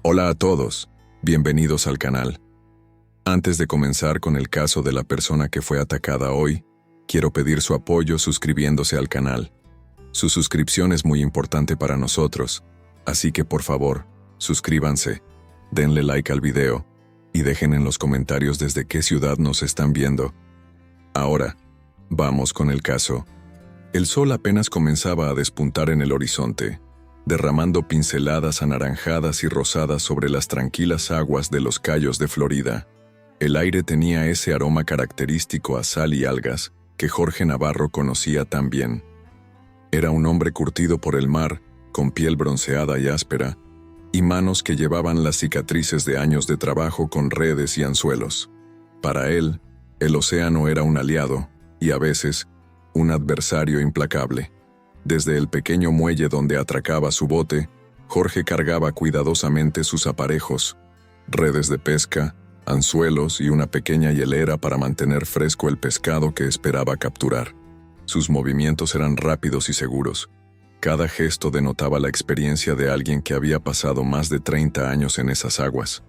Hola a todos, bienvenidos al canal. Antes de comenzar con el caso de la persona que fue atacada hoy, quiero pedir su apoyo suscribiéndose al canal. Su suscripción es muy importante para nosotros, así que por favor, suscríbanse, denle like al video y dejen en los comentarios desde qué ciudad nos están viendo. Ahora, vamos con el caso. El sol apenas comenzaba a despuntar en el horizonte, derramando pinceladas anaranjadas y rosadas sobre las tranquilas aguas de los cayos de Florida. El aire tenía ese aroma característico a sal y algas que Jorge Navarro conocía tan bien. Era un hombre curtido por el mar, con piel bronceada y áspera, y manos que llevaban las cicatrices de años de trabajo con redes y anzuelos. Para él, el océano era un aliado, y a veces, un adversario implacable. Desde el pequeño muelle donde atracaba su bote, Jorge cargaba cuidadosamente sus aparejos, redes de pesca, anzuelos y una pequeña hielera para mantener fresco el pescado que esperaba capturar. Sus movimientos eran rápidos y seguros. Cada gesto denotaba la experiencia de alguien que había pasado más de 30 años en esas aguas.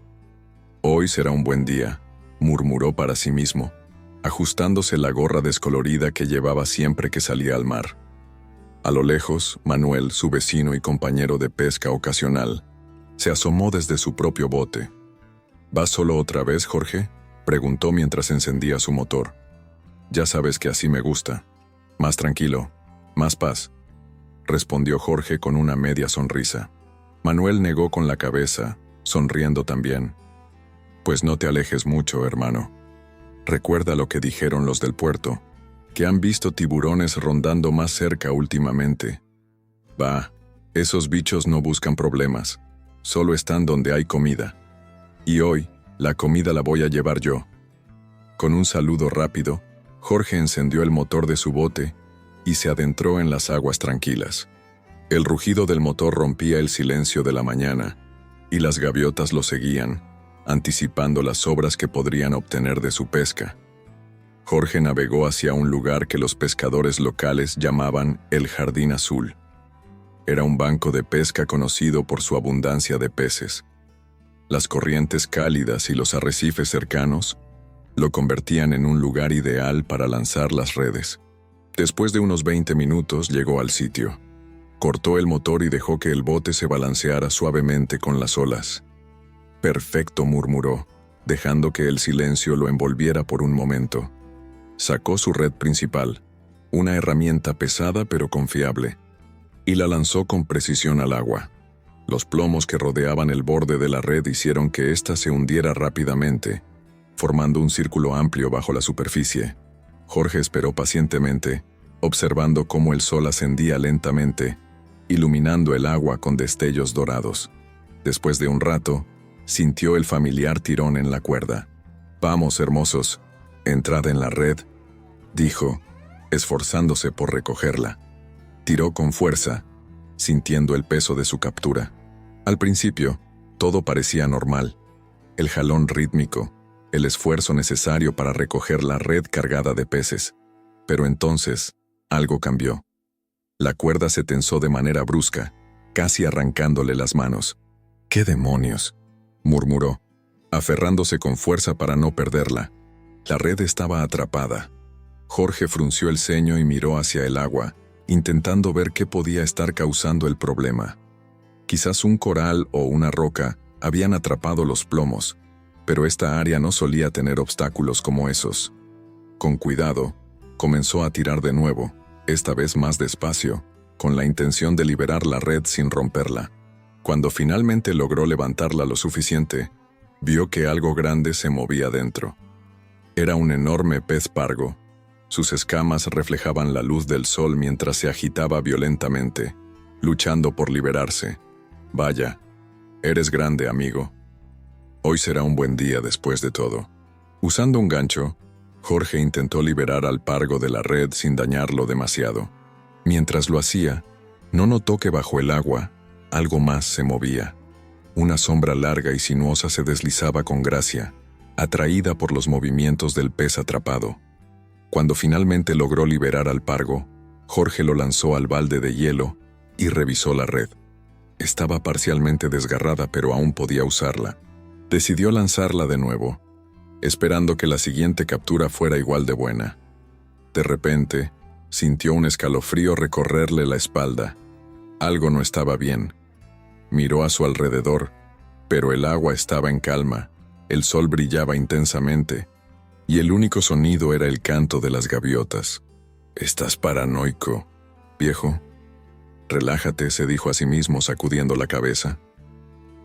«Hoy será un buen día», murmuró para sí mismo, ajustándose la gorra descolorida que llevaba siempre que salía al mar. A lo lejos, Manuel, su vecino y compañero de pesca ocasional, se asomó desde su propio bote. «¿Vas solo otra vez, Jorge?», preguntó mientras encendía su motor. «Ya sabes que así me gusta. Más tranquilo, más paz», respondió Jorge con una media sonrisa. Manuel negó con la cabeza, sonriendo también. «Pues no te alejes mucho, hermano. Recuerda lo que dijeron los del puerto, que han visto tiburones rondando más cerca últimamente. Bah, esos bichos no buscan problemas, solo están donde hay comida. Y hoy, la comida la voy a llevar yo». Con un saludo rápido, Jorge encendió el motor de su bote y se adentró en las aguas tranquilas. El rugido del motor rompía el silencio de la mañana, y las gaviotas lo seguían, anticipando las sobras que podrían obtener de su pesca. Jorge navegó hacia un lugar que los pescadores locales llamaban el Jardín Azul. Era un banco de pesca conocido por su abundancia de peces. Las corrientes cálidas y los arrecifes cercanos lo convertían en un lugar ideal para lanzar las redes. Después de unos 20 minutos llegó al sitio. Cortó el motor y dejó que el bote se balanceara suavemente con las olas. «Perfecto», murmuró, dejando que el silencio lo envolviera por un momento. Sacó su red principal, una herramienta pesada pero confiable, y la lanzó con precisión al agua. Los plomos que rodeaban el borde de la red hicieron que ésta se hundiera rápidamente, formando un círculo amplio bajo la superficie. Jorge esperó pacientemente, observando cómo el sol ascendía lentamente, iluminando el agua con destellos dorados. Después de un rato, sintió el familiar tirón en la cuerda. «Vamos, hermosos, entrad en la red», dijo, esforzándose por recogerla. Tiró con fuerza, sintiendo el peso de su captura. Al principio, todo parecía normal. El jalón rítmico, el esfuerzo necesario para recoger la red cargada de peces. Pero entonces, algo cambió. La cuerda se tensó de manera brusca, casi arrancándole las manos. «¿Qué demonios?», murmuró, aferrándose con fuerza para no perderla. La red estaba atrapada. Jorge frunció el ceño y miró hacia el agua, intentando ver qué podía estar causando el problema. Quizás un coral o una roca habían atrapado los plomos, pero esta área no solía tener obstáculos como esos. Con cuidado, comenzó a tirar de nuevo, esta vez más despacio, con la intención de liberar la red sin romperla. Cuando finalmente logró levantarla lo suficiente, vio que algo grande se movía dentro. Era un enorme pez pargo. Sus escamas reflejaban la luz del sol mientras se agitaba violentamente, luchando por liberarse. «Vaya, eres grande, amigo. Hoy será un buen día después de todo». Usando un gancho, Jorge intentó liberar al pargo de la red sin dañarlo demasiado. Mientras lo hacía, no notó que bajo el agua, algo más se movía. Una sombra larga y sinuosa se deslizaba con gracia, atraída por los movimientos del pez atrapado. Cuando finalmente logró liberar al pargo, Jorge lo lanzó al balde de hielo y revisó la red. Estaba parcialmente desgarrada, pero aún podía usarla. Decidió lanzarla de nuevo, esperando que la siguiente captura fuera igual de buena. De repente, sintió un escalofrío recorrerle la espalda. Algo no estaba bien. Miró a su alrededor, pero el agua estaba en calma, el sol brillaba intensamente, y el único sonido era el canto de las gaviotas. «Estás paranoico, viejo». «Relájate», se dijo a sí mismo sacudiendo la cabeza.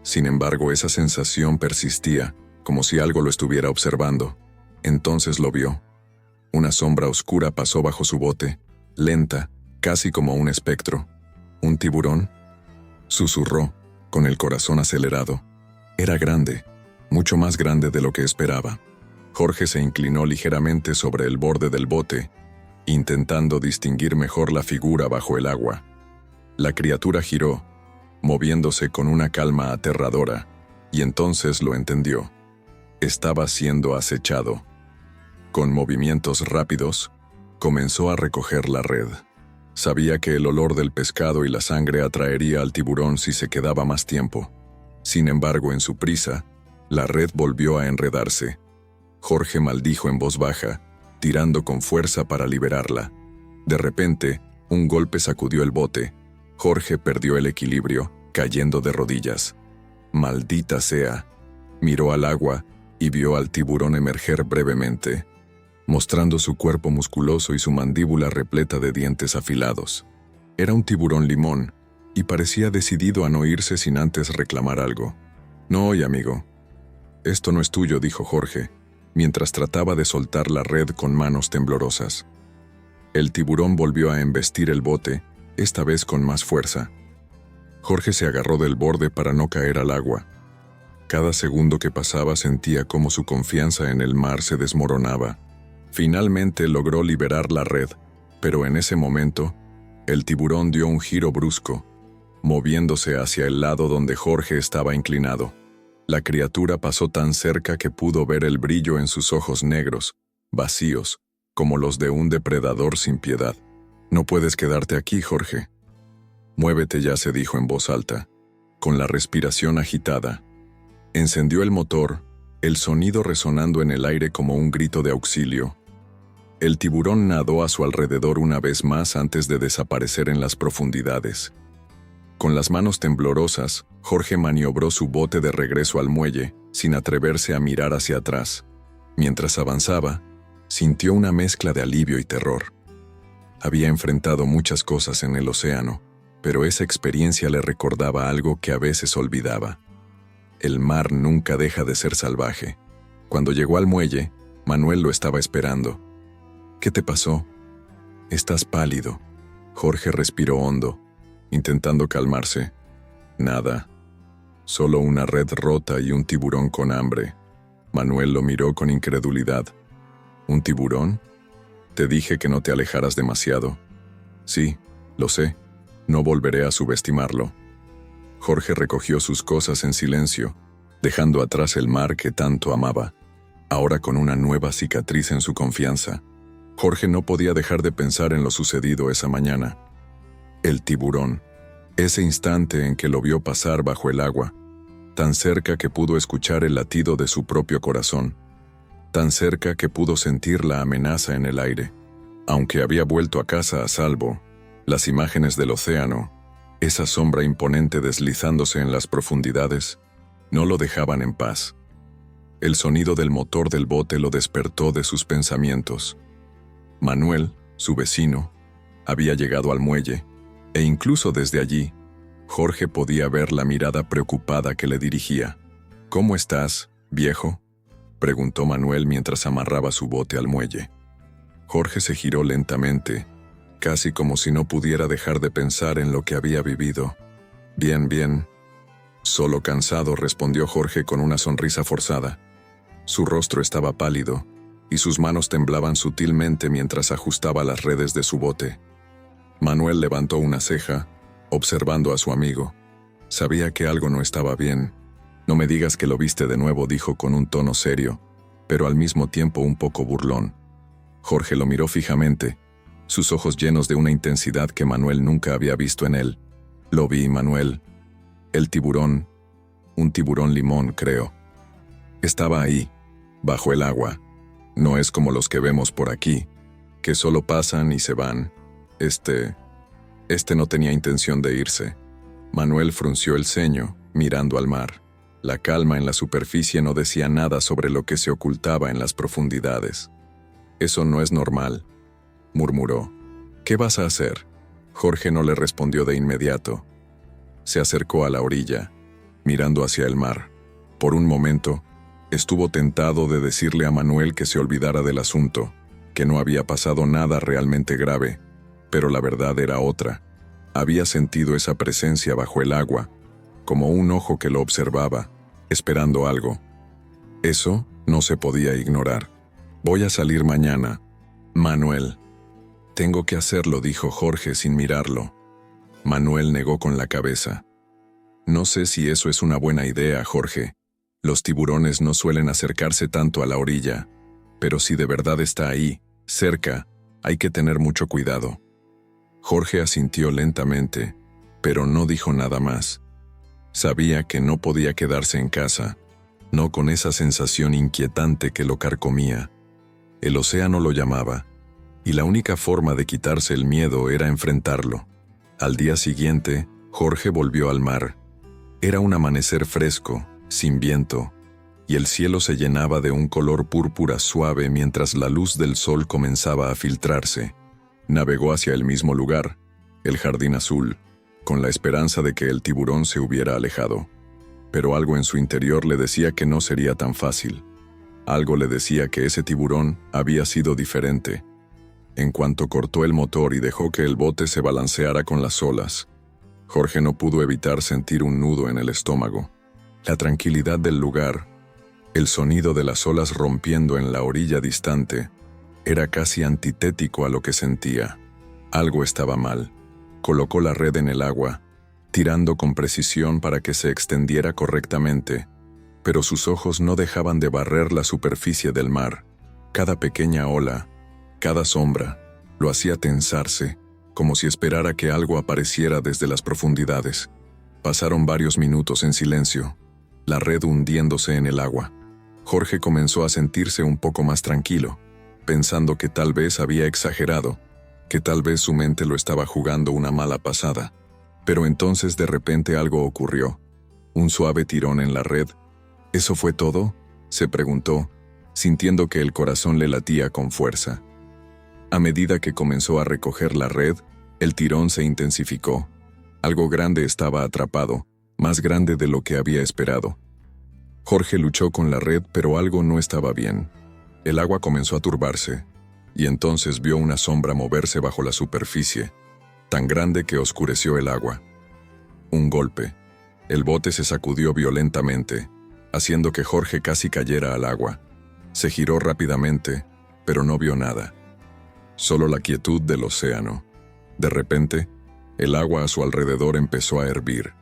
Sin embargo, esa sensación persistía, como si algo lo estuviera observando. Entonces lo vio. Una sombra oscura pasó bajo su bote, lenta, casi como un espectro. «¿Un tiburón?», susurró, con el corazón acelerado. Era grande, mucho más grande de lo que esperaba. Jorge se inclinó ligeramente sobre el borde del bote, intentando distinguir mejor la figura bajo el agua. La criatura giró, moviéndose con una calma aterradora, y entonces lo entendió. Estaba siendo acechado. Con movimientos rápidos, comenzó a recoger la red. Sabía que el olor del pescado y la sangre atraería al tiburón si se quedaba más tiempo. Sin embargo, en su prisa, la red volvió a enredarse. Jorge maldijo en voz baja, tirando con fuerza para liberarla. De repente, un golpe sacudió el bote. Jorge perdió el equilibrio, cayendo de rodillas. «Maldita sea». Miró al agua y vio al tiburón emerger brevemente, mostrando su cuerpo musculoso y su mandíbula repleta de dientes afilados. Era un tiburón limón, y parecía decidido a no irse sin antes reclamar algo. «No hoy, amigo». «Esto no es tuyo», dijo Jorge, mientras trataba de soltar la red con manos temblorosas. El tiburón volvió a embestir el bote, esta vez con más fuerza. Jorge se agarró del borde para no caer al agua. Cada segundo que pasaba sentía cómo su confianza en el mar se desmoronaba. Finalmente logró liberar la red, pero en ese momento, el tiburón dio un giro brusco, moviéndose hacia el lado donde Jorge estaba inclinado. La criatura pasó tan cerca que pudo ver el brillo en sus ojos negros, vacíos, como los de un depredador sin piedad. «No puedes quedarte aquí, Jorge». «Muévete ya», se dijo en voz alta, con la respiración agitada. Encendió el motor, el sonido resonando en el aire como un grito de auxilio. El tiburón nadó a su alrededor una vez más antes de desaparecer en las profundidades. Con las manos temblorosas, Jorge maniobró su bote de regreso al muelle, sin atreverse a mirar hacia atrás. Mientras avanzaba, sintió una mezcla de alivio y terror. Había enfrentado muchas cosas en el océano, pero esa experiencia le recordaba algo que a veces olvidaba. El mar nunca deja de ser salvaje. Cuando llegó al muelle, Manuel lo estaba esperando. «¿Qué te pasó?» «Estás pálido». Jorge respiró hondo, intentando calmarse. «Nada. Solo una red rota y un tiburón con hambre». Manuel lo miró con incredulidad. «¿Un tiburón? Te dije que no te alejaras demasiado». «Sí, lo sé. No volveré a subestimarlo». Jorge recogió sus cosas en silencio, dejando atrás el mar que tanto amaba, ahora con una nueva cicatriz en su confianza. Jorge no podía dejar de pensar en lo sucedido esa mañana. El tiburón, ese instante en que lo vio pasar bajo el agua, tan cerca que pudo escuchar el latido de su propio corazón, tan cerca que pudo sentir la amenaza en el aire. Aunque había vuelto a casa a salvo, las imágenes del océano, esa sombra imponente deslizándose en las profundidades, no lo dejaban en paz. El sonido del motor del bote lo despertó de sus pensamientos. Manuel, su vecino, había llegado al muelle, e incluso desde allí, Jorge podía ver la mirada preocupada que le dirigía. «¿Cómo estás, viejo?», preguntó Manuel mientras amarraba su bote al muelle. Jorge se giró lentamente, casi como si no pudiera dejar de pensar en lo que había vivido. «Bien, bien». «Solo cansado», respondió Jorge con una sonrisa forzada. Su rostro estaba pálido, y sus manos temblaban sutilmente mientras ajustaba las redes de su bote. Manuel levantó una ceja, observando a su amigo. Sabía que algo no estaba bien. «No me digas que lo viste de nuevo», dijo con un tono serio, pero al mismo tiempo un poco burlón. Jorge lo miró fijamente, sus ojos llenos de una intensidad que Manuel nunca había visto en él. «Lo vi, Manuel. El tiburón, un tiburón limón, creo. Estaba ahí, bajo el agua. No es como los que vemos por aquí, que solo pasan y se van. Este no tenía intención de irse. Manuel frunció el ceño, mirando al mar. La calma en la superficie no decía nada sobre lo que se ocultaba en las profundidades. «Eso no es normal», murmuró. «¿Qué vas a hacer?». Jorge no le respondió de inmediato. Se acercó a la orilla, mirando hacia el mar. Por un momento, estuvo tentado de decirle a Manuel que se olvidara del asunto, que no había pasado nada realmente grave, pero la verdad era otra. Había sentido esa presencia bajo el agua, como un ojo que lo observaba, esperando algo. Eso no se podía ignorar. «Voy a salir mañana, Manuel». «Tengo que hacerlo», dijo Jorge sin mirarlo. Manuel negó con la cabeza. «No sé si eso es una buena idea, Jorge. Los tiburones no suelen acercarse tanto a la orilla, pero si de verdad está ahí, cerca, hay que tener mucho cuidado». Jorge asintió lentamente, pero no dijo nada más. Sabía que no podía quedarse en casa, no con esa sensación inquietante que lo carcomía. El océano lo llamaba, y la única forma de quitarse el miedo era enfrentarlo. Al día siguiente, Jorge volvió al mar. Era un amanecer fresco, sin viento, y el cielo se llenaba de un color púrpura suave mientras la luz del sol comenzaba a filtrarse. Navegó hacia el mismo lugar, el jardín azul, con la esperanza de que el tiburón se hubiera alejado. Pero algo en su interior le decía que no sería tan fácil. Algo le decía que ese tiburón había sido diferente. En cuanto cortó el motor y dejó que el bote se balanceara con las olas, Jorge no pudo evitar sentir un nudo en el estómago. La tranquilidad del lugar, el sonido de las olas rompiendo en la orilla distante, era casi antitético a lo que sentía. Algo estaba mal. Colocó la red en el agua, tirando con precisión para que se extendiera correctamente, pero sus ojos no dejaban de barrer la superficie del mar. Cada pequeña ola, cada sombra, lo hacía tensarse, como si esperara que algo apareciera desde las profundidades. Pasaron varios minutos en silencio, la red hundiéndose en el agua. Jorge comenzó a sentirse un poco más tranquilo, pensando que tal vez había exagerado, que tal vez su mente lo estaba jugando una mala pasada. Pero entonces de repente algo ocurrió. Un suave tirón en la red. ¿Eso fue todo?, se preguntó, sintiendo que el corazón le latía con fuerza. A medida que comenzó a recoger la red, el tirón se intensificó. Algo grande estaba atrapado, más grande de lo que había esperado. Jorge luchó con la red, pero algo no estaba bien. El agua comenzó a turbarse, y entonces vio una sombra moverse bajo la superficie, tan grande que oscureció el agua. Un golpe. El bote se sacudió violentamente, haciendo que Jorge casi cayera al agua. Se giró rápidamente, pero no vio nada. Solo la quietud del océano. De repente, el agua a su alrededor empezó a hervir.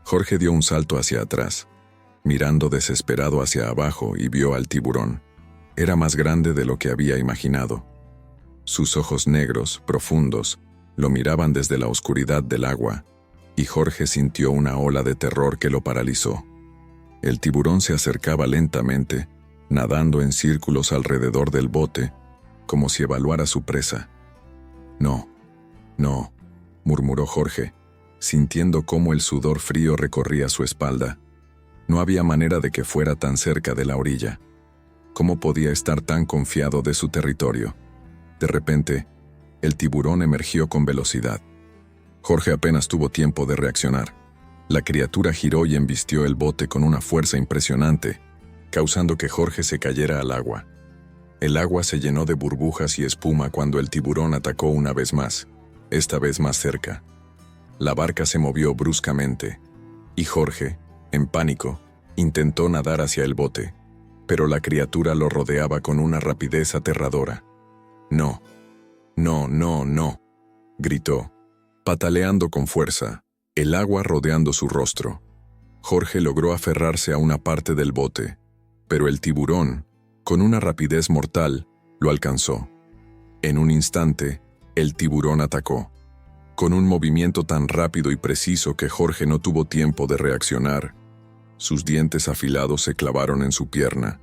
Jorge dio un salto hacia atrás, mirando desesperado hacia abajo, y vio al tiburón. Era más grande de lo que había imaginado. Sus ojos negros, profundos, lo miraban desde la oscuridad del agua, y Jorge sintió una ola de terror que lo paralizó. El tiburón se acercaba lentamente, nadando en círculos alrededor del bote, como si evaluara su presa. «No, no», murmuró Jorge, sintiendo cómo el sudor frío recorría su espalda. No había manera de que fuera tan cerca de la orilla. ¿Cómo podía estar tan confiado de su territorio? De repente, el tiburón emergió con velocidad. Jorge apenas tuvo tiempo de reaccionar. La criatura giró y embistió el bote con una fuerza impresionante, causando que Jorge se cayera al agua. El agua se llenó de burbujas y espuma cuando el tiburón atacó una vez más, esta vez más cerca. La barca se movió bruscamente, y Jorge, en pánico, intentó nadar hacia el bote, pero la criatura lo rodeaba con una rapidez aterradora. «No, no, no, no», gritó, pataleando con fuerza, el agua rodeando su rostro. Jorge logró aferrarse a una parte del bote, pero el tiburón, con una rapidez mortal, lo alcanzó. En un instante, el tiburón atacó. con un movimiento tan rápido y preciso que Jorge no tuvo tiempo de reaccionar. Sus dientes afilados se clavaron en su pierna.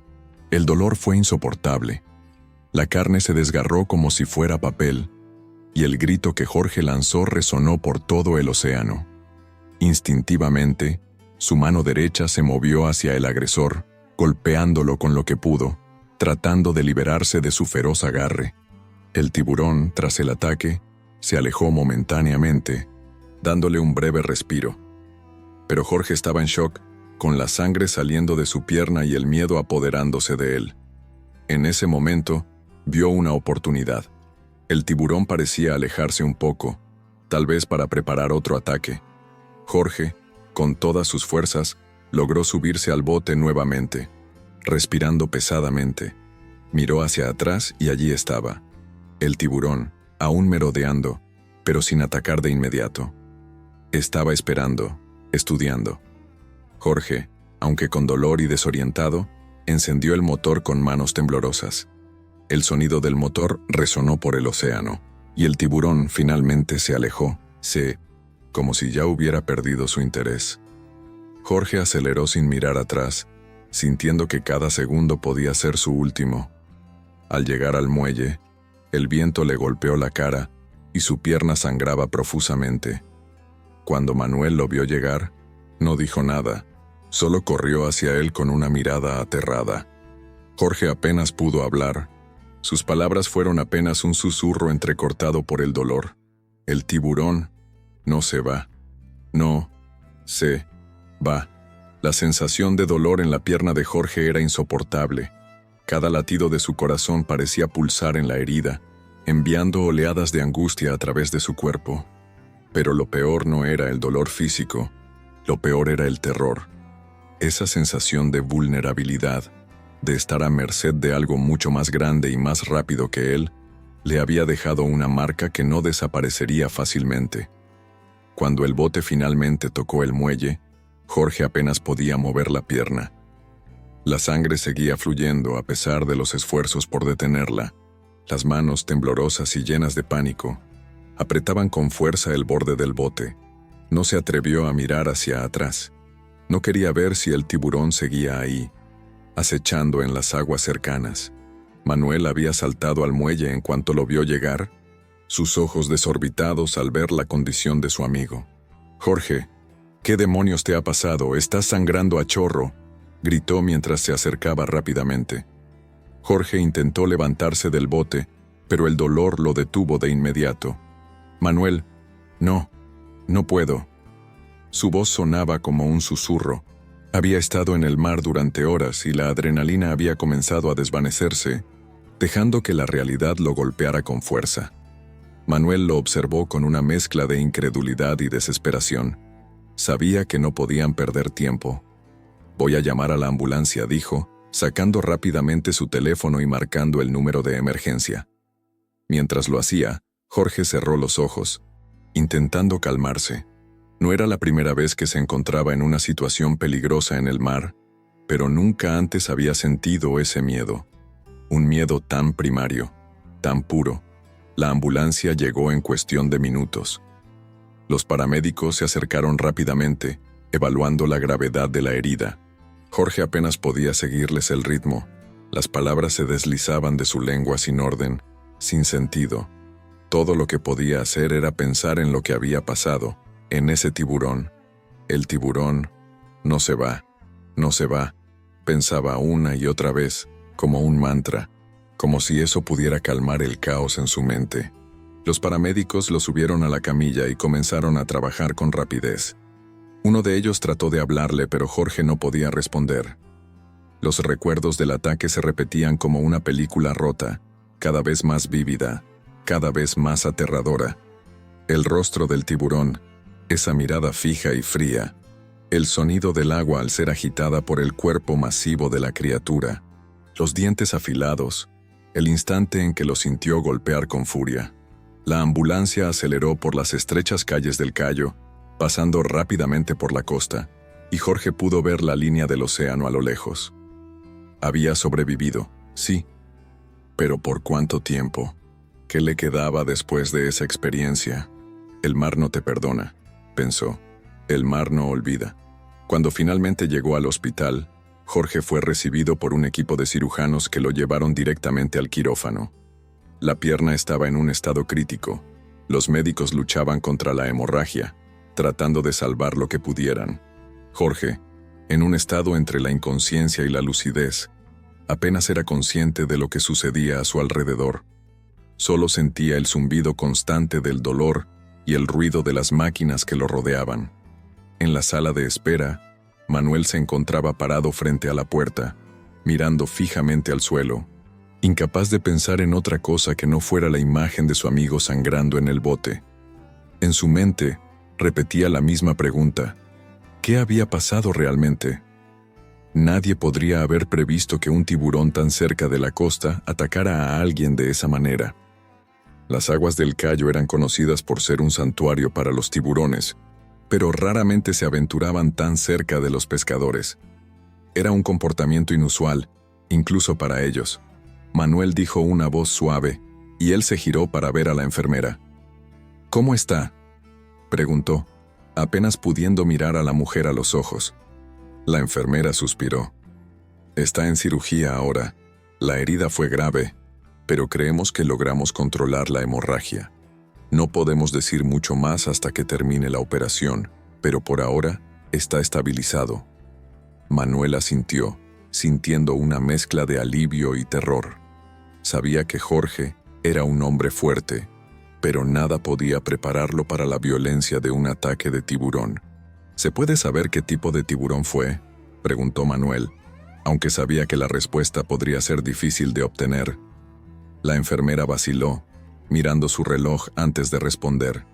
El dolor fue insoportable. La carne se desgarró como si fuera papel, y el grito que Jorge lanzó resonó por todo el océano. Instintivamente, su mano derecha se movió hacia el agresor, golpeándolo con lo que pudo, tratando de liberarse de su feroz agarre. El tiburón, tras el ataque, se alejó momentáneamente, dándole un breve respiro. Pero Jorge estaba en shock, con la sangre saliendo de su pierna y el miedo apoderándose de él. En ese momento, vio una oportunidad. El tiburón parecía alejarse un poco, tal vez para preparar otro ataque. Jorge, con todas sus fuerzas, logró subirse al bote nuevamente. Respirando pesadamente, miró hacia atrás y allí estaba. El tiburón, aún merodeando, pero sin atacar de inmediato. Estaba esperando, estudiando. Jorge, aunque con dolor y desorientado, encendió el motor con manos temblorosas. El sonido del motor resonó por el océano, y el tiburón finalmente se alejó, como si ya hubiera perdido su interés. Jorge aceleró sin mirar atrás, sintiendo que cada segundo podía ser su último. Al llegar al muelle, el viento le golpeó la cara y su pierna sangraba profusamente. Cuando Manuel lo vio llegar, no dijo nada, solo corrió hacia él con una mirada aterrada. Jorge apenas pudo hablar. Sus palabras fueron apenas un susurro entrecortado por el dolor. El tiburón no se va. No se va. La sensación de dolor en la pierna de Jorge era insoportable. Cada latido de su corazón parecía pulsar en la herida, enviando oleadas de angustia a través de su cuerpo. Pero lo peor no era el dolor físico, lo peor era el terror. Esa sensación de vulnerabilidad, de estar a merced de algo mucho más grande y más rápido que él, le había dejado una marca que no desaparecería fácilmente. Cuando el bote finalmente tocó el muelle, Jorge apenas podía mover la pierna. La sangre seguía fluyendo a pesar de los esfuerzos por detenerla. Las manos temblorosas y llenas de pánico apretaban con fuerza el borde del bote. No se atrevió a mirar hacia atrás. No quería ver si el tiburón seguía ahí, acechando en las aguas cercanas. Manuel había saltado al muelle en cuanto lo vio llegar, sus ojos desorbitados al ver la condición de su amigo. «Jorge, ¿qué demonios te ha pasado? Estás sangrando a chorro», gritó mientras se acercaba rápidamente. Jorge intentó levantarse del bote, pero el dolor lo detuvo de inmediato. «Manuel, no puedo». Su voz sonaba como un susurro. Había estado en el mar durante horas y la adrenalina había comenzado a desvanecerse, dejando que la realidad lo golpeara con fuerza. Manuel lo observó con una mezcla de incredulidad y desesperación. Sabía que no podían perder tiempo. «Voy a llamar a la ambulancia», dijo, sacando rápidamente su teléfono y marcando el número de emergencia. Mientras lo hacía, Jorge cerró los ojos, intentando calmarse. No era la primera vez que se encontraba en una situación peligrosa en el mar, pero nunca antes había sentido ese miedo. Un miedo tan primario, tan puro. La ambulancia llegó en cuestión de minutos. Los paramédicos se acercaron rápidamente, evaluando la gravedad de la herida. Jorge apenas podía seguirles el ritmo. Las palabras se deslizaban de su lengua sin orden, sin sentido. Todo lo que podía hacer era pensar en lo que había pasado, en ese tiburón. El tiburón no se va, pensaba una y otra vez, como un mantra, como si eso pudiera calmar el caos en su mente. Los paramédicos lo subieron a la camilla y comenzaron a trabajar con rapidez. Uno de ellos trató de hablarle, pero Jorge no podía responder. Los recuerdos del ataque se repetían como una película rota, cada vez más vívida, cada vez más aterradora. El rostro del tiburón, esa mirada fija y fría, el sonido del agua al ser agitada por el cuerpo masivo de la criatura, los dientes afilados, el instante en que lo sintió golpear con furia. La ambulancia aceleró por las estrechas calles del Cayo, pasando rápidamente por la costa, y Jorge pudo ver la línea del océano a lo lejos. Había sobrevivido, sí, pero ¿por cuánto tiempo? ¿Qué le quedaba después de esa experiencia? El mar no te perdona, pensó. El mar no olvida. Cuando finalmente llegó al hospital, Jorge fue recibido por un equipo de cirujanos que lo llevaron directamente al quirófano. La pierna estaba en un estado crítico. Los médicos luchaban contra la hemorragia, tratando de salvar lo que pudieran. Jorge, en un estado entre la inconsciencia y la lucidez, apenas era consciente de lo que sucedía a su alrededor. Solo sentía el zumbido constante del dolor y el ruido de las máquinas que lo rodeaban. En la sala de espera, Manuel se encontraba parado frente a la puerta, mirando fijamente al suelo, incapaz de pensar en otra cosa que no fuera la imagen de su amigo sangrando en el bote. En su mente, repetía la misma pregunta: ¿qué había pasado realmente? Nadie podría haber previsto que un tiburón tan cerca de la costa atacara a alguien de esa manera. Las aguas del Cayo eran conocidas por ser un santuario para los tiburones, pero raramente se aventuraban tan cerca de los pescadores. Era un comportamiento inusual, incluso para ellos. Manuel dijo una voz suave, y él se giró para ver a la enfermera. «¿Cómo está?», preguntó, apenas pudiendo mirar a la mujer a los ojos. La enfermera suspiró. «Está en cirugía ahora. La herida fue grave, pero creemos que logramos controlar la hemorragia. No podemos decir mucho más hasta que termine la operación, pero por ahora está estabilizado». Manuel asintió, sintiendo una mezcla de alivio y terror. Sabía que Jorge era un hombre fuerte, pero nada podía prepararlo para la violencia de un ataque de tiburón. «¿Se puede saber qué tipo de tiburón fue?», preguntó Manuel, aunque sabía que la respuesta podría ser difícil de obtener. La enfermera vaciló, mirando su reloj antes de responder.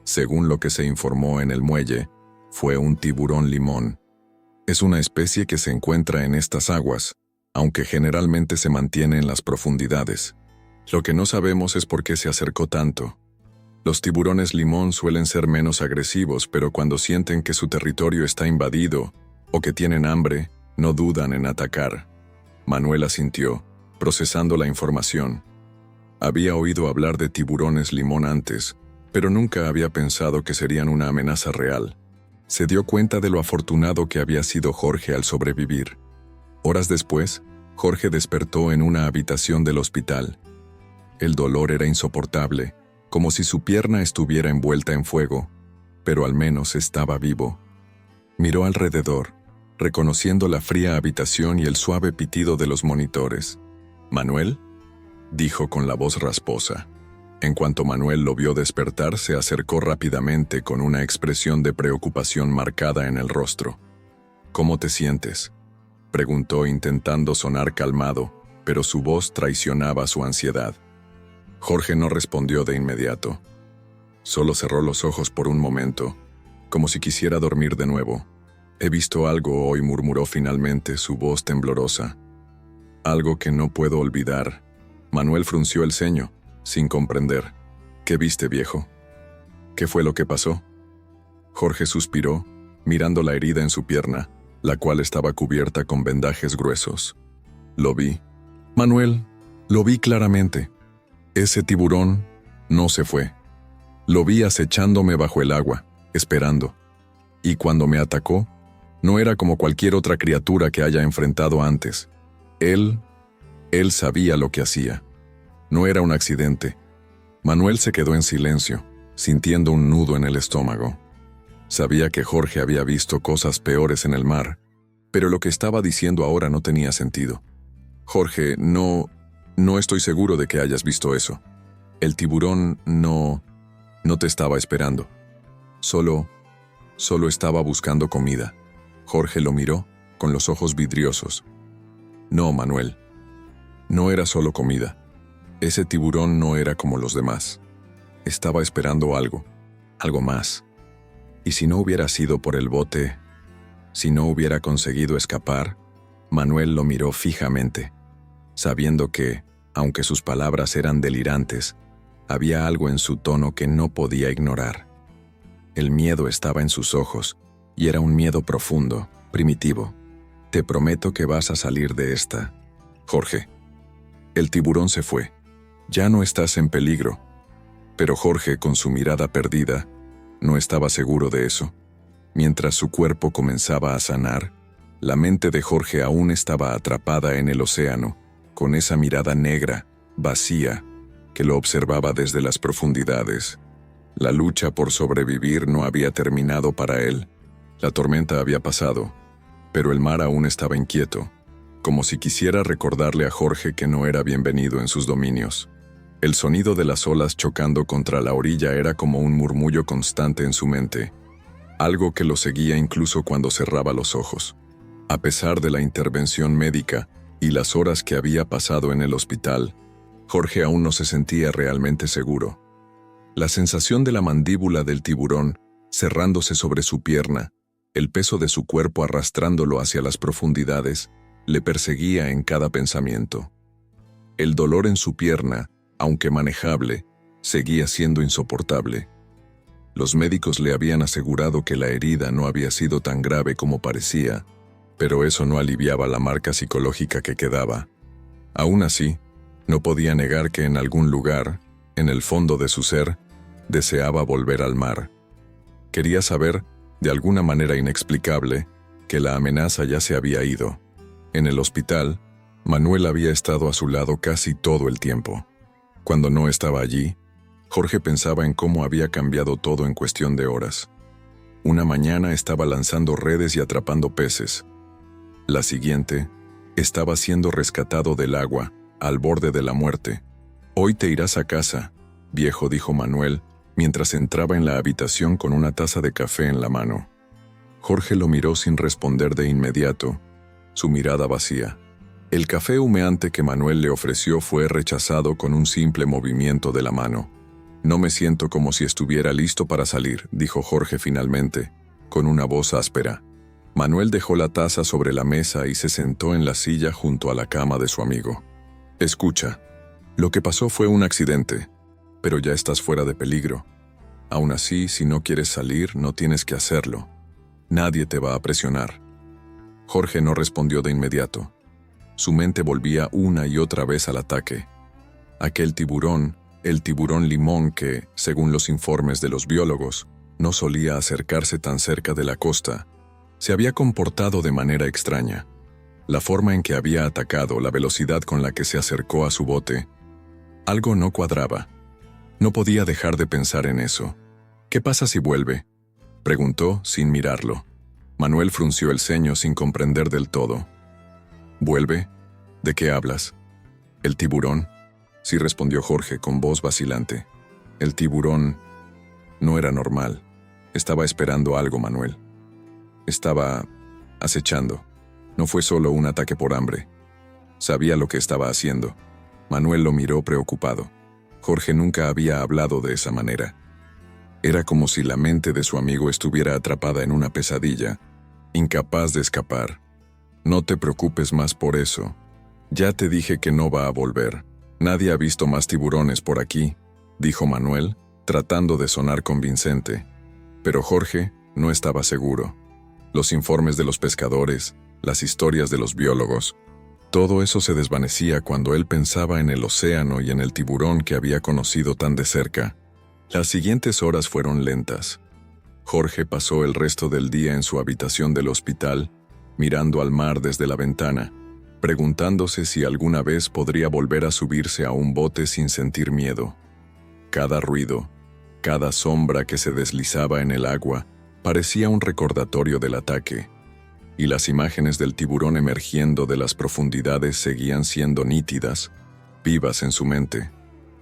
Según lo que se informó en el muelle, fue un tiburón limón. Es una especie que se encuentra en estas aguas, aunque generalmente se mantiene en las profundidades. Lo que no sabemos es por qué se acercó tanto. Los tiburones limón suelen ser menos agresivos, pero cuando sienten que su territorio está invadido o que tienen hambre, no dudan en atacar. Manuel asintió, procesando la información. Había oído hablar de tiburones limón antes, pero nunca había pensado que serían una amenaza real. Se dio cuenta de lo afortunado que había sido Jorge al sobrevivir. Horas después, Jorge despertó en una habitación del hospital. El dolor era insoportable, como si su pierna estuviera envuelta en fuego, pero al menos estaba vivo. Miró alrededor, reconociendo la fría habitación y el suave pitido de los monitores. «¿Manuel?», dijo con la voz rasposa. En cuanto Manuel lo vio despertar, se acercó rápidamente con una expresión de preocupación marcada en el rostro. «¿Cómo te sientes?», preguntó intentando sonar calmado, pero su voz traicionaba su ansiedad. Jorge no respondió de inmediato. Solo cerró los ojos por un momento, como si quisiera dormir de nuevo. «He visto algo hoy», murmuró finalmente, su voz temblorosa. «Algo que no puedo olvidar». Manuel frunció el ceño, sin comprender. «¿Qué viste, viejo? ¿Qué fue lo que pasó?». Jorge suspiró, mirando la herida en su pierna, la cual estaba cubierta con vendajes gruesos. «Lo vi. Manuel, lo vi claramente. Ese tiburón no se fue. Lo vi acechándome bajo el agua, esperando. Y cuando me atacó, no era como cualquier otra criatura que haya enfrentado antes. Él sabía lo que hacía. No era un accidente». Manuel se quedó en silencio, sintiendo un nudo en el estómago. Sabía que Jorge había visto cosas peores en el mar, pero lo que estaba diciendo ahora no tenía sentido. «Jorge, no estoy seguro de que hayas visto eso. El tiburón no te estaba esperando. Solo estaba buscando comida». Jorge lo miró, con los ojos vidriosos. «No, Manuel. No era solo comida. Ese tiburón no era como los demás. Estaba esperando algo más. Y si no hubiera sido por el bote, si no hubiera conseguido escapar». Manuel lo miró fijamente, sabiendo que, aunque sus palabras eran delirantes, había algo en su tono que no podía ignorar. El miedo estaba en sus ojos, y era un miedo profundo, primitivo. «Te prometo que vas a salir de esta, Jorge. El tiburón se fue. Ya no estás en peligro». Pero Jorge, con su mirada perdida, no estaba seguro de eso. Mientras su cuerpo comenzaba a sanar, la mente de Jorge aún estaba atrapada en el océano, con esa mirada negra, vacía, que lo observaba desde las profundidades. La lucha por sobrevivir no había terminado para él. La tormenta había pasado, pero el mar aún estaba inquieto, como si quisiera recordarle a Jorge que no era bienvenido en sus dominios. El sonido de las olas chocando contra la orilla era como un murmullo constante en su mente, algo que lo seguía incluso cuando cerraba los ojos. A pesar de la intervención médica y las horas que había pasado en el hospital, Jorge aún no se sentía realmente seguro. La sensación de la mandíbula del tiburón cerrándose sobre su pierna, el peso de su cuerpo arrastrándolo hacia las profundidades, le perseguía en cada pensamiento. El dolor en su pierna, aunque manejable, seguía siendo insoportable. Los médicos le habían asegurado que la herida no había sido tan grave como parecía, pero eso no aliviaba la marca psicológica que quedaba. Aún así, no podía negar que en algún lugar, en el fondo de su ser, deseaba volver al mar. Quería saber, de alguna manera inexplicable, que la amenaza ya se había ido. En el hospital, Manuel había estado a su lado casi todo el tiempo. Cuando no estaba allí, Jorge pensaba en cómo había cambiado todo en cuestión de horas. Una mañana estaba lanzando redes y atrapando peces. La siguiente, estaba siendo rescatado del agua, al borde de la muerte. «Hoy te irás a casa», viejo, dijo Manuel, mientras entraba en la habitación con una taza de café en la mano. Jorge lo miró sin responder de inmediato, su mirada vacía. El café humeante que Manuel le ofreció fue rechazado con un simple movimiento de la mano. «No me siento como si estuviera listo para salir», dijo Jorge finalmente, con una voz áspera. Manuel dejó la taza sobre la mesa y se sentó en la silla junto a la cama de su amigo. «Escucha, lo que pasó fue un accidente, pero ya estás fuera de peligro. Aún así, si no quieres salir, no tienes que hacerlo. Nadie te va a presionar». Jorge no respondió de inmediato. Su mente volvía una y otra vez al ataque. Aquel tiburón, el tiburón limón que, según los informes de los biólogos, no solía acercarse tan cerca de la costa, se había comportado de manera extraña. La forma en que había atacado, la velocidad con la que se acercó a su bote, algo no cuadraba. No podía dejar de pensar en eso. «¿Qué pasa si vuelve?», preguntó sin mirarlo. Manuel frunció el ceño sin comprender del todo. «¿Vuelve? ¿De qué hablas?». «¿El tiburón?», sí, respondió Jorge con voz vacilante. «El tiburón no era normal. Estaba esperando algo, Manuel. Estaba acechando. No fue solo un ataque por hambre. Sabía lo que estaba haciendo». Manuel lo miró preocupado. Jorge nunca había hablado de esa manera. Era como si la mente de su amigo estuviera atrapada en una pesadilla, incapaz de escapar. «No te preocupes más por eso. Ya te dije que no va a volver. Nadie ha visto más tiburones por aquí», dijo Manuel, tratando de sonar convincente. Pero Jorge no estaba seguro. Los informes de los pescadores, las historias de los biólogos, todo eso se desvanecía cuando él pensaba en el océano y en el tiburón que había conocido tan de cerca. Las siguientes horas fueron lentas. Jorge pasó el resto del día en su habitación del hospital, mirando al mar desde la ventana, preguntándose si alguna vez podría volver a subirse a un bote sin sentir miedo. Cada ruido, cada sombra que se deslizaba en el agua, parecía un recordatorio del ataque, y las imágenes del tiburón emergiendo de las profundidades seguían siendo nítidas, vivas en su mente.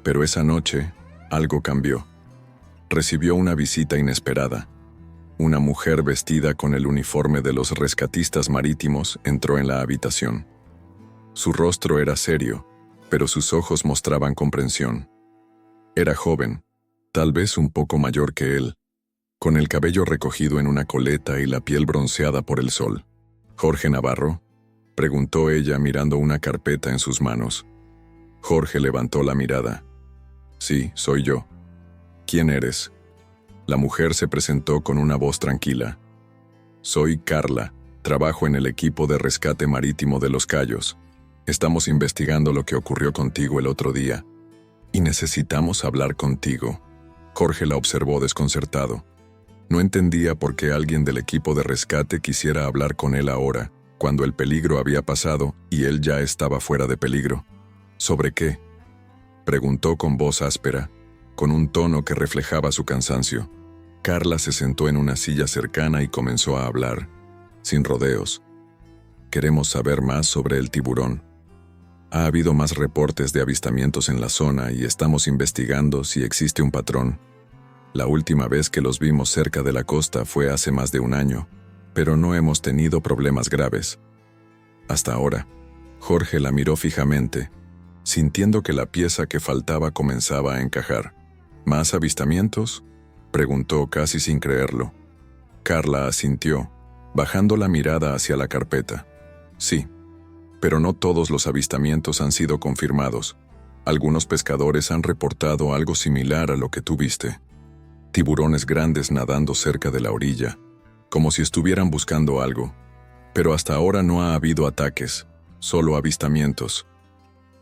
Pero esa noche, algo cambió. Recibió una visita inesperada. Una mujer vestida con el uniforme de los rescatistas marítimos entró en la habitación. Su rostro era serio, pero sus ojos mostraban comprensión. Era joven, tal vez un poco mayor que él, con el cabello recogido en una coleta y la piel bronceada por el sol. «¿Jorge Navarro?», preguntó ella mirando una carpeta en sus manos. Jorge levantó la mirada. «Sí, soy yo». «¿Quién eres?». La mujer se presentó con una voz tranquila. «Soy Carla, trabajo en el equipo de rescate marítimo de Los Cayos. Estamos investigando lo que ocurrió contigo el otro día, y necesitamos hablar contigo». Jorge la observó desconcertado. No entendía por qué alguien del equipo de rescate quisiera hablar con él ahora, cuando el peligro había pasado y él ya estaba fuera de peligro. ¿Sobre qué?, preguntó con voz áspera, con un tono que reflejaba su cansancio. Carla se sentó en una silla cercana y comenzó a hablar, sin rodeos. Queremos saber más sobre el tiburón. Ha habido más reportes de avistamientos en la zona y estamos investigando si existe un patrón. La última vez que los vimos cerca de la costa fue hace más de un año, pero no hemos tenido problemas graves. Hasta ahora. Jorge la miró fijamente, sintiendo que la pieza que faltaba comenzaba a encajar. ¿Más avistamientos?, preguntó casi sin creerlo. Carla asintió, bajando la mirada hacia la carpeta. Sí, pero no todos los avistamientos han sido confirmados. Algunos pescadores han reportado algo similar a lo que tú viste. Tiburones grandes nadando cerca de la orilla, como si estuvieran buscando algo. Pero hasta ahora no ha habido ataques, solo avistamientos.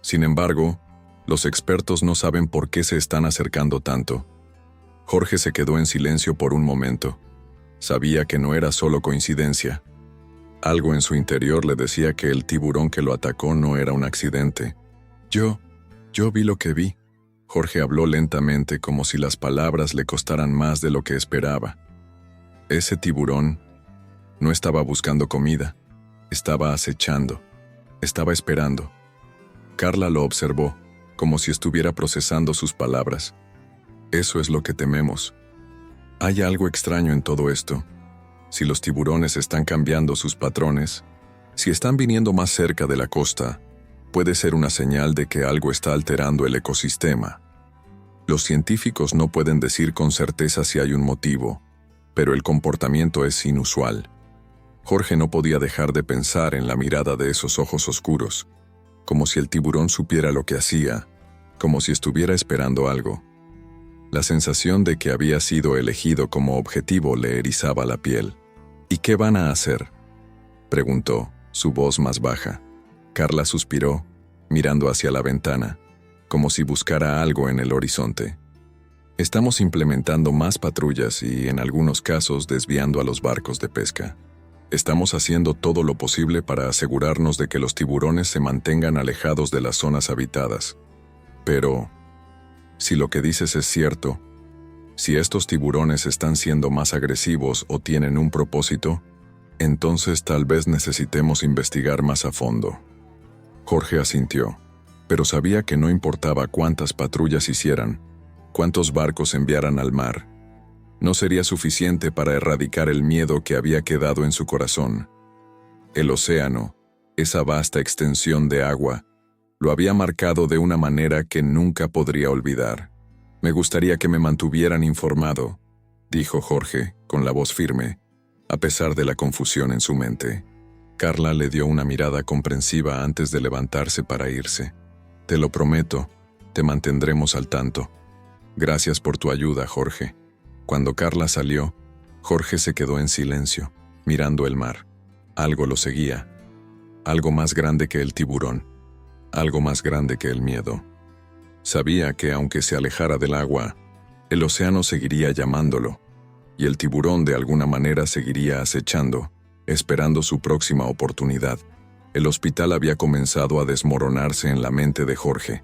Sin embargo, los expertos no saben por qué se están acercando tanto. Jorge se quedó en silencio por un momento. Sabía que no era solo coincidencia. Algo en su interior le decía que el tiburón que lo atacó no era un accidente. Yo vi lo que vi. Jorge habló lentamente como si las palabras le costaran más de lo que esperaba. Ese tiburón no estaba buscando comida, estaba acechando, estaba esperando. Carla lo observó, como si estuviera procesando sus palabras. Eso es lo que tememos. Hay algo extraño en todo esto. Si los tiburones están cambiando sus patrones, si están viniendo más cerca de la costa, puede ser una señal de que algo está alterando el ecosistema. Los científicos no pueden decir con certeza si hay un motivo, pero el comportamiento es inusual. Jorge no podía dejar de pensar en la mirada de esos ojos oscuros, como si el tiburón supiera lo que hacía, como si estuviera esperando algo. La sensación de que había sido elegido como objetivo le erizaba la piel. ¿Y qué van a hacer?, preguntó, su voz más baja. Carla suspiró, mirando hacia la ventana, como si buscara algo en el horizonte. Estamos implementando más patrullas y, en algunos casos, desviando a los barcos de pesca. Estamos haciendo todo lo posible para asegurarnos de que los tiburones se mantengan alejados de las zonas habitadas. Pero, si lo que dices es cierto, si estos tiburones están siendo más agresivos o tienen un propósito, entonces tal vez necesitemos investigar más a fondo. Jorge asintió, pero sabía que no importaba cuántas patrullas hicieran, cuántos barcos enviaran al mar. No sería suficiente para erradicar el miedo que había quedado en su corazón. El océano, esa vasta extensión de agua, lo había marcado de una manera que nunca podría olvidar. Me gustaría que me mantuvieran informado, dijo Jorge, con la voz firme, a pesar de la confusión en su mente. Carla le dio una mirada comprensiva antes de levantarse para irse. Te lo prometo, te mantendremos al tanto. Gracias por tu ayuda, Jorge. Cuando Carla salió, Jorge se quedó en silencio, mirando el mar. Algo lo seguía. Algo más grande que el tiburón. Algo más grande que el miedo. Sabía que aunque se alejara del agua, el océano seguiría llamándolo, y el tiburón de alguna manera seguiría acechando, esperando su próxima oportunidad. El hospital había comenzado a desmoronarse en la mente de Jorge.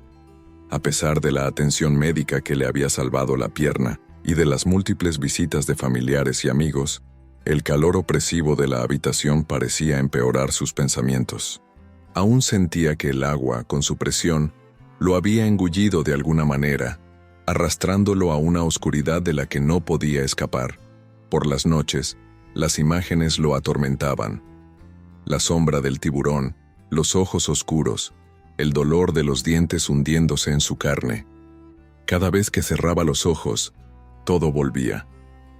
A pesar de la atención médica que le había salvado la pierna y de las múltiples visitas de familiares y amigos, el calor opresivo de la habitación parecía empeorar sus pensamientos. Aún sentía que el agua, con su presión, lo había engullido de alguna manera, arrastrándolo a una oscuridad de la que no podía escapar. Por las noches, las imágenes lo atormentaban. La sombra del tiburón, los ojos oscuros, el dolor de los dientes hundiéndose en su carne. Cada vez que cerraba los ojos, todo volvía.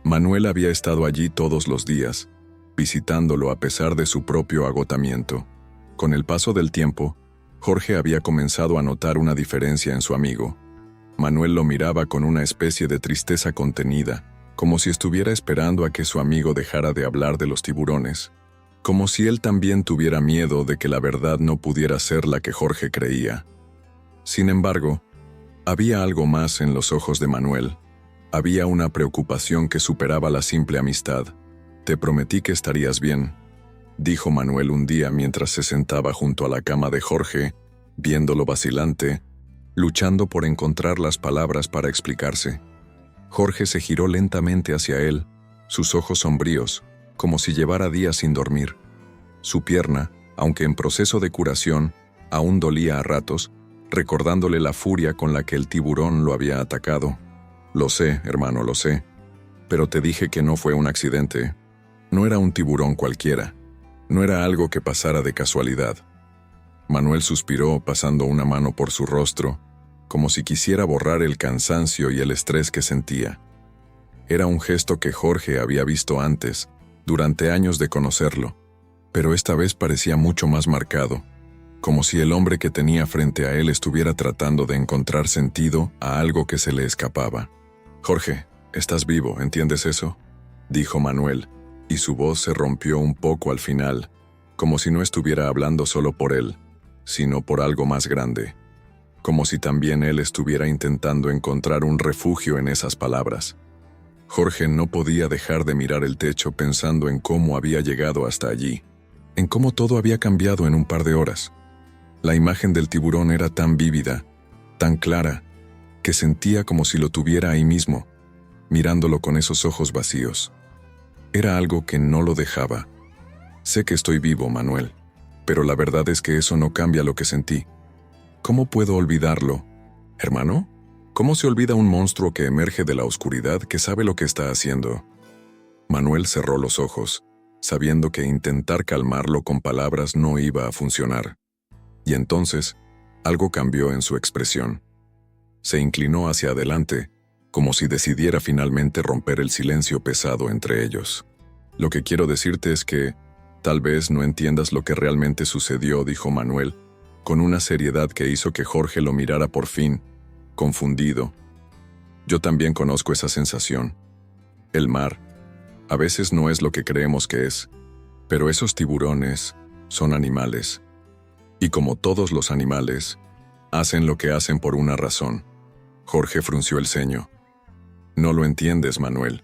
Manuel había estado allí todos los días, visitándolo a pesar de su propio agotamiento. Con el paso del tiempo, Jorge había comenzado a notar una diferencia en su amigo. Manuel lo miraba con una especie de tristeza contenida, como si estuviera esperando a que su amigo dejara de hablar de los tiburones, como si él también tuviera miedo de que la verdad no pudiera ser la que Jorge creía. Sin embargo, había algo más en los ojos de Manuel, Había una preocupación que superaba la simple amistad. «Te prometí que estarías bien», dijo Manuel un día mientras se sentaba junto a la cama de Jorge, viéndolo vacilante, luchando por encontrar las palabras para explicarse. Jorge se giró lentamente hacia él, sus ojos sombríos, como si llevara días sin dormir. Su pierna, aunque en proceso de curación, aún dolía a ratos, recordándole la furia con la que el tiburón lo había atacado. «Lo sé, hermano, lo sé. Pero te dije que no fue un accidente. No era un tiburón cualquiera. No era algo que pasara de casualidad». Manuel suspiró, pasando una mano por su rostro, como si quisiera borrar el cansancio y el estrés que sentía. Era un gesto que Jorge había visto antes, durante años de conocerlo, pero esta vez parecía mucho más marcado, como si el hombre que tenía frente a él estuviera tratando de encontrar sentido a algo que se le escapaba. «Jorge, estás vivo, ¿entiendes eso?», dijo Manuel, y su voz se rompió un poco al final, como si no estuviera hablando solo por él, sino por algo más grande, como si también él estuviera intentando encontrar un refugio en esas palabras. Jorge no podía dejar de mirar el techo pensando en cómo había llegado hasta allí, en cómo todo había cambiado en un par de horas. La imagen del tiburón era tan vívida, tan clara, que sentía como si lo tuviera ahí mismo, mirándolo con esos ojos vacíos. Era algo que no lo dejaba. «Sé que estoy vivo, Manuel, pero la verdad es que eso no cambia lo que sentí. ¿Cómo puedo olvidarlo, hermano? ¿Cómo se olvida un monstruo que emerge de la oscuridad que sabe lo que está haciendo?» Manuel cerró los ojos, sabiendo que intentar calmarlo con palabras no iba a funcionar. Y entonces, algo cambió en su expresión. Se inclinó hacia adelante, como si decidiera finalmente romper el silencio pesado entre ellos. «Lo que quiero decirte es que tal vez no entiendas lo que realmente sucedió», dijo Manuel, con una seriedad que hizo que Jorge lo mirara por fin, confundido. «Yo también conozco esa sensación. El mar, a veces no es lo que creemos que es, pero esos tiburones son animales. Y como todos los animales, hacen lo que hacen por una razón». Jorge frunció el ceño. «No lo entiendes, Manuel.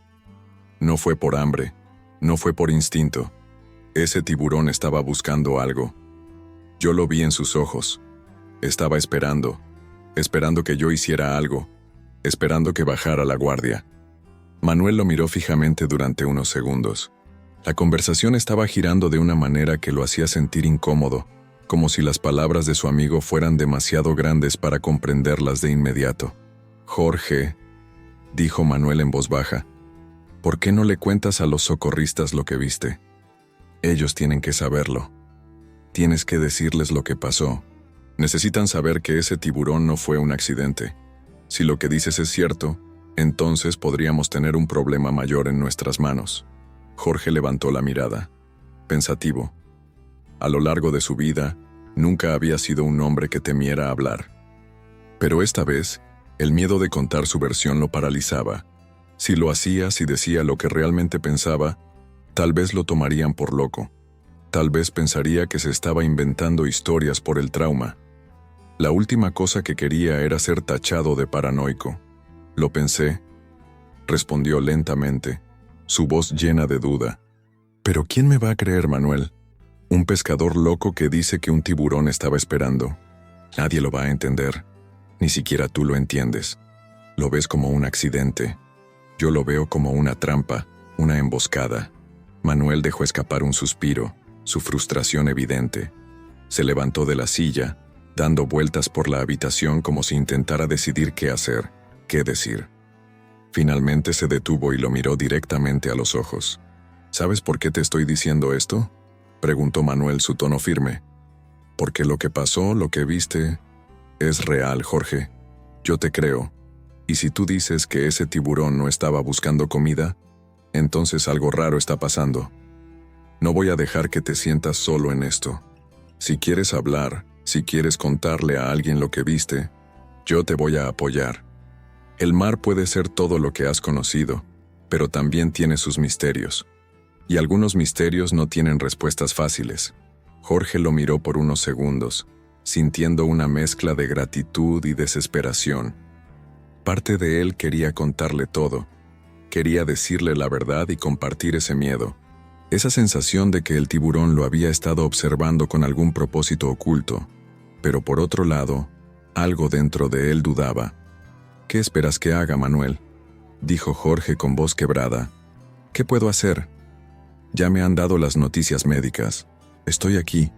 No fue por hambre, no fue por instinto. Ese tiburón estaba buscando algo. Yo lo vi en sus ojos. Estaba esperando que yo hiciera algo, esperando que bajara la guardia». Manuel lo miró fijamente durante unos segundos. La conversación estaba girando de una manera que lo hacía sentir incómodo, como si las palabras de su amigo fueran demasiado grandes para comprenderlas de inmediato. «Jorge», dijo Manuel en voz baja, «¿por qué no le cuentas a los socorristas lo que viste? Ellos tienen que saberlo. Tienes que decirles lo que pasó. Necesitan saber que ese tiburón no fue un accidente. Si lo que dices es cierto, entonces podríamos tener un problema mayor en nuestras manos». Jorge levantó la mirada, pensativo. A lo largo de su vida, nunca había sido un hombre que temiera hablar. Pero esta vez, el miedo de contar su versión lo paralizaba. Si lo hacía, si decía lo que realmente pensaba, tal vez lo tomarían por loco. Tal vez pensaría que se estaba inventando historias por el trauma. La última cosa que quería era ser tachado de paranoico. «Lo pensé», respondió lentamente, su voz llena de duda. «Pero ¿quién me va a creer, Manuel? Un pescador loco que dice que un tiburón estaba esperando. Nadie lo va a entender. Ni siquiera tú lo entiendes. Lo ves como un accidente. Yo lo veo como una trampa, una emboscada». Manuel dejó escapar un suspiro, su frustración evidente. Se levantó de la silla, dando vueltas por la habitación como si intentara decidir qué hacer, qué decir. Finalmente se detuvo y lo miró directamente a los ojos. «¿Sabes por qué te estoy diciendo esto?», preguntó Manuel, su tono firme. «Porque lo que pasó, lo que viste, es real, Jorge. Yo te creo. Y si tú dices que ese tiburón no estaba buscando comida, entonces algo raro está pasando. No voy a dejar que te sientas solo en esto. Si quieres hablar, si quieres contarle a alguien lo que viste, yo te voy a apoyar. El mar puede ser todo lo que has conocido, pero también tiene sus misterios. Y algunos misterios no tienen respuestas fáciles». Jorge lo miró por unos segundos, sintiendo una mezcla de gratitud y desesperación. Parte de él quería contarle todo. Quería decirle la verdad y compartir ese miedo. Esa sensación de que el tiburón lo había estado observando con algún propósito oculto. Pero por otro lado, algo dentro de él dudaba. «¿Qué esperas que haga, Manuel?», dijo Jorge con voz quebrada. «¿Qué puedo hacer? Ya me han dado las noticias médicas. Estoy aquí,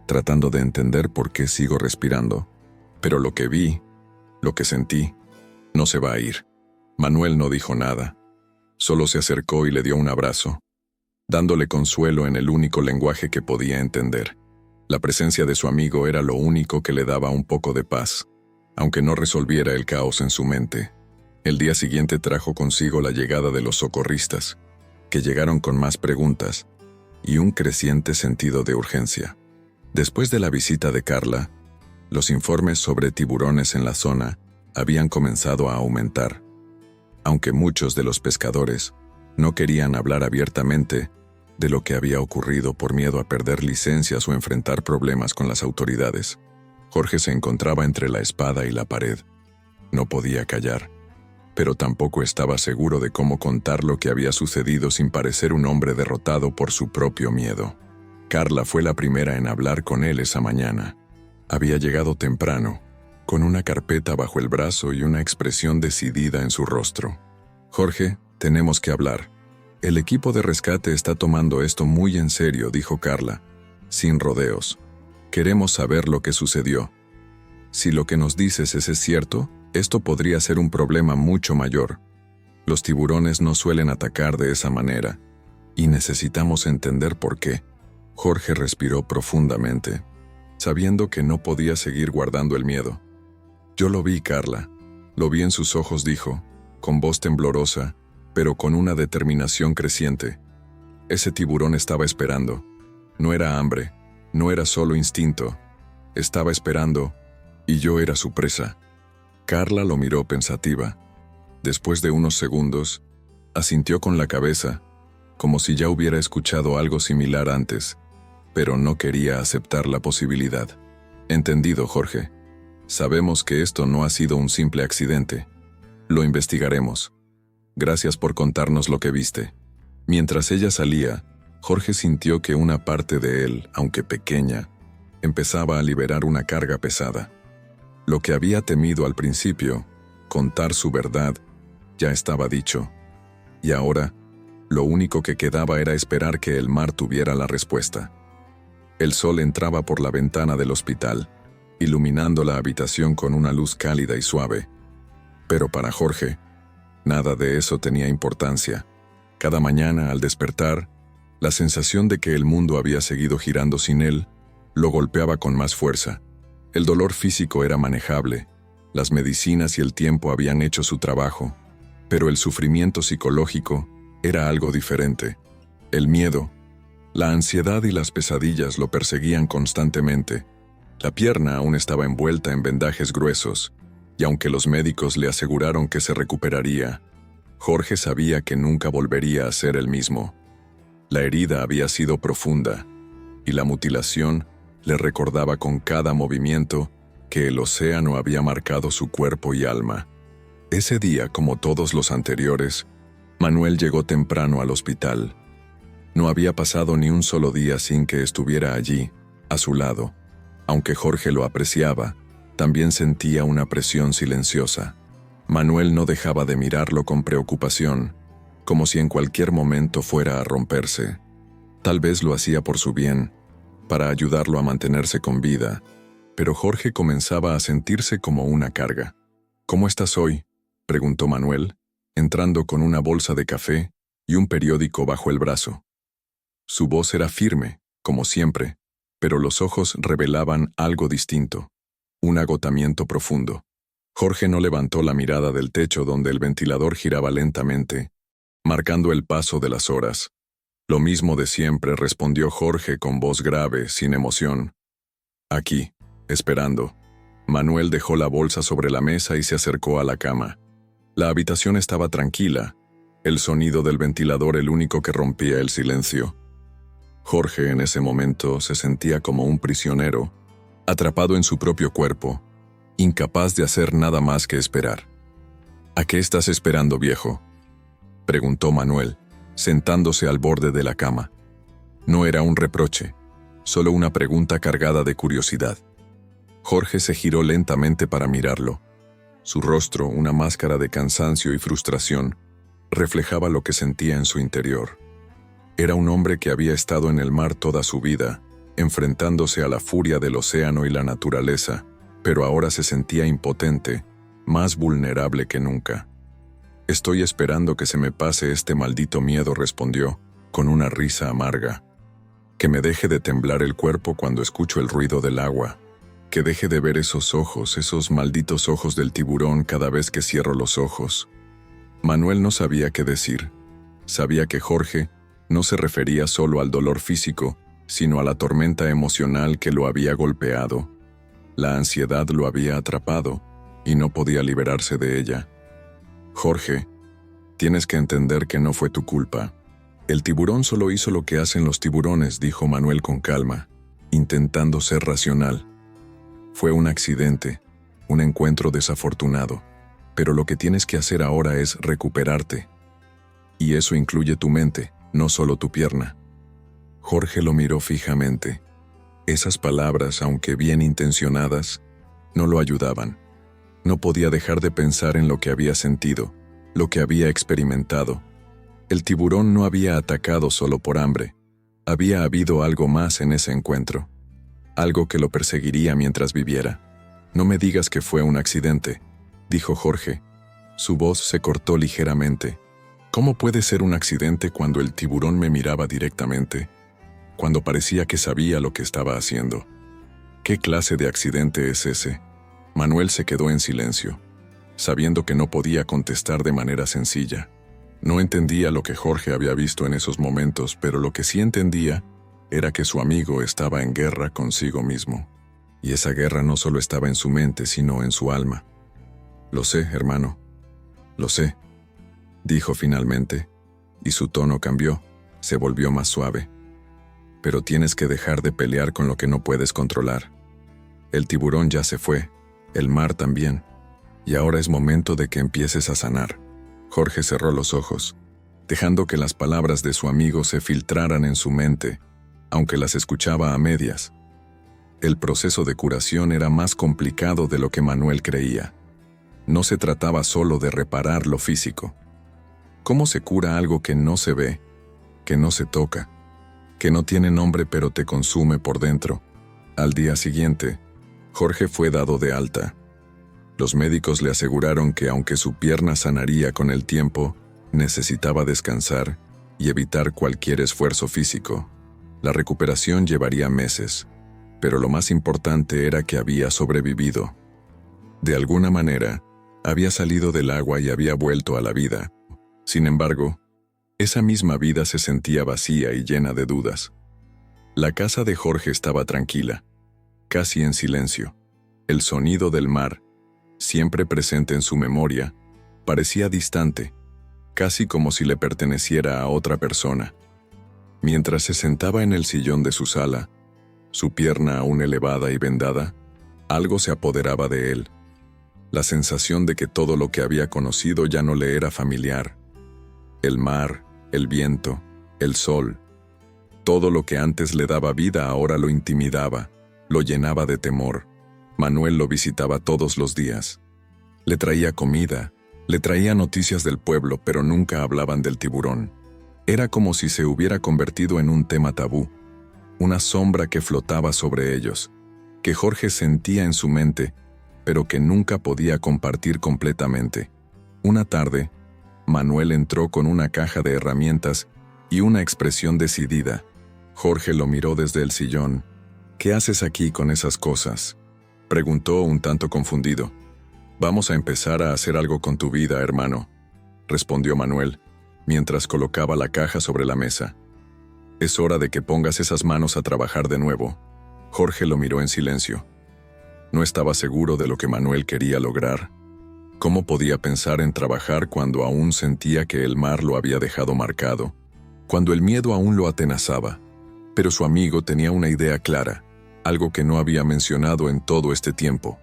tratando de entender por qué sigo respirando. Pero lo que vi, lo que sentí, no se va a ir». Manuel no dijo nada. Solo se acercó y le dio un abrazo, dándole consuelo en el único lenguaje que podía entender. La presencia de su amigo era lo único que le daba un poco de paz, aunque no resolviera el caos en su mente. El día siguiente trajo consigo la llegada de los socorristas, que llegaron con más preguntas y un creciente sentido de urgencia. Después de la visita de Carla, los informes sobre tiburones en la zona habían comenzado a aumentar. Aunque muchos de los pescadores no querían hablar abiertamente de lo que había ocurrido por miedo a perder licencias o enfrentar problemas con las autoridades, Jorge se encontraba entre la espada y la pared. No podía callar, pero tampoco estaba seguro de cómo contar lo que había sucedido sin parecer un hombre derrotado por su propio miedo. Carla fue la primera en hablar con él esa mañana. Había llegado temprano, con una carpeta bajo el brazo y una expresión decidida en su rostro. «Jorge, tenemos que hablar. El equipo de rescate está tomando esto muy en serio», dijo Carla, sin rodeos. «Queremos saber lo que sucedió. Si lo que nos dices es cierto, esto podría ser un problema mucho mayor. Los tiburones no suelen atacar de esa manera, y necesitamos entender por qué». Jorge respiró profundamente, sabiendo que no podía seguir guardando el miedo. «Yo lo vi, Carla. Lo vi en sus ojos», dijo, con voz temblorosa, pero con una determinación creciente. Ese tiburón estaba esperando. No era hambre, no era solo instinto. Estaba esperando, y yo era su presa. Carla lo miró pensativa. Después de unos segundos, asintió con la cabeza, como si ya hubiera escuchado algo similar antes, pero no quería aceptar la posibilidad. «Entendido, Jorge. Sabemos que esto no ha sido un simple accidente. Lo investigaremos. Gracias por contarnos lo que viste». Mientras ella salía, Jorge sintió que una parte de él, aunque pequeña, empezaba a liberar una carga pesada. Lo que había temido al principio, contar su verdad, ya estaba dicho. Y ahora, lo único que quedaba era esperar que el mar tuviera la respuesta. El sol entraba por la ventana del hospital, iluminando la habitación con una luz cálida y suave. Pero para Jorge, nada de eso tenía importancia. Cada mañana, al despertar, la sensación de que el mundo había seguido girando sin él, lo golpeaba con más fuerza. El dolor físico era manejable, las medicinas y el tiempo habían hecho su trabajo, pero el sufrimiento psicológico era algo diferente. El miedo, la ansiedad y las pesadillas lo perseguían constantemente. La pierna aún estaba envuelta en vendajes gruesos, y aunque los médicos le aseguraron que se recuperaría, Jorge sabía que nunca volvería a ser el mismo. La herida había sido profunda, y la mutilación le recordaba con cada movimiento que el océano había marcado su cuerpo y alma. Ese día, como todos los anteriores, Manuel llegó temprano al hospital. No había pasado ni un solo día sin que estuviera allí, a su lado. Aunque Jorge lo apreciaba, también sentía una presión silenciosa. Manuel no dejaba de mirarlo con preocupación, como si en cualquier momento fuera a romperse. Tal vez lo hacía por su bien, para ayudarlo a mantenerse con vida, pero Jorge comenzaba a sentirse como una carga. «¿Cómo estás hoy?», preguntó Manuel, entrando con una bolsa de café y un periódico bajo el brazo. Su voz era firme, como siempre, pero los ojos revelaban algo distinto, un agotamiento profundo. Jorge no levantó la mirada del techo donde el ventilador giraba lentamente, marcando el paso de las horas. «Lo mismo de siempre», respondió Jorge con voz grave, sin emoción. «Aquí, esperando». Manuel dejó la bolsa sobre la mesa y se acercó a la cama. La habitación estaba tranquila, el sonido del ventilador el único que rompía el silencio. Jorge en ese momento se sentía como un prisionero, atrapado en su propio cuerpo, incapaz de hacer nada más que esperar. ¿A qué estás esperando, viejo?, preguntó Manuel, sentándose al borde de la cama. No era un reproche, solo una pregunta cargada de curiosidad. Jorge se giró lentamente para mirarlo. Su rostro, una máscara de cansancio y frustración, reflejaba lo que sentía en su interior. Era un hombre que había estado en el mar toda su vida, enfrentándose a la furia del océano y la naturaleza, pero ahora se sentía impotente, más vulnerable que nunca. «Estoy esperando que se me pase este maldito miedo», respondió, con una risa amarga. «Que me deje de temblar el cuerpo cuando escucho el ruido del agua. Que deje de ver esos ojos, esos malditos ojos del tiburón cada vez que cierro los ojos». Manuel no sabía qué decir. Sabía que Jorge no se refería solo al dolor físico, sino a la tormenta emocional que lo había golpeado. La ansiedad lo había atrapado y no podía liberarse de ella. «Jorge, tienes que entender que no fue tu culpa. El tiburón solo hizo lo que hacen los tiburones», dijo Manuel con calma, intentando ser racional. «Fue un accidente, un encuentro desafortunado, pero lo que tienes que hacer ahora es recuperarte. Y eso incluye tu mente, no solo tu pierna». Jorge lo miró fijamente. Esas palabras, aunque bien intencionadas, no lo ayudaban. No podía dejar de pensar en lo que había sentido, lo que había experimentado. El tiburón no había atacado solo por hambre. Había habido algo más en ese encuentro. Algo que lo perseguiría mientras viviera. «No me digas que fue un accidente», dijo Jorge. Su voz se cortó ligeramente. «¿Cómo puede ser un accidente cuando el tiburón me miraba directamente? Cuando parecía que sabía lo que estaba haciendo? ¿Qué clase de accidente es ese?». Manuel se quedó en silencio, sabiendo que no podía contestar de manera sencilla. No entendía lo que Jorge había visto en esos momentos, pero lo que sí entendía era que su amigo estaba en guerra consigo mismo. Y esa guerra no solo estaba en su mente, sino en su alma. «Lo sé, hermano. Lo sé», dijo finalmente, y su tono cambió, se volvió más suave. «Pero tienes que dejar de pelear con lo que no puedes controlar. El tiburón ya se fue, el mar también, y ahora es momento de que empieces a sanar». Jorge cerró los ojos, dejando que las palabras de su amigo se filtraran en su mente, aunque las escuchaba a medias. El proceso de curación era más complicado de lo que Manuel creía. No se trataba solo de reparar lo físico. ¿Cómo se cura algo que no se ve, que no se toca, que no tiene nombre pero te consume por dentro? Al día siguiente, Jorge fue dado de alta. Los médicos le aseguraron que aunque su pierna sanaría con el tiempo, necesitaba descansar y evitar cualquier esfuerzo físico. La recuperación llevaría meses, pero lo más importante era que había sobrevivido. De alguna manera, había salido del agua y había vuelto a la vida. Sin embargo, esa misma vida se sentía vacía y llena de dudas. La casa de Jorge estaba tranquila, casi en silencio. El sonido del mar, siempre presente en su memoria, parecía distante, casi como si le perteneciera a otra persona. Mientras se sentaba en el sillón de su sala, su pierna aún elevada y vendada, algo se apoderaba de él. La sensación de que todo lo que había conocido ya no le era familiar. El mar, el viento, el sol, todo lo que antes le daba vida ahora lo intimidaba, lo llenaba de temor. Manuel lo visitaba todos los días. Le traía comida, le traía noticias del pueblo, pero nunca hablaban del tiburón. Era como si se hubiera convertido en un tema tabú, una sombra que flotaba sobre ellos, que Jorge sentía en su mente, pero que nunca podía compartir completamente. Una tarde, Manuel entró con una caja de herramientas y una expresión decidida. Jorge lo miró desde el sillón. «¿Qué haces aquí con esas cosas?», preguntó un tanto confundido. «Vamos a empezar a hacer algo con tu vida, hermano», respondió Manuel, mientras colocaba la caja sobre la mesa. «Es hora de que pongas esas manos a trabajar de nuevo». Jorge lo miró en silencio. No estaba seguro de lo que Manuel quería lograr. ¿Cómo podía pensar en trabajar cuando aún sentía que el mar lo había dejado marcado? Cuando el miedo aún lo atenazaba. Pero su amigo tenía una idea clara, algo que no había mencionado en todo este tiempo.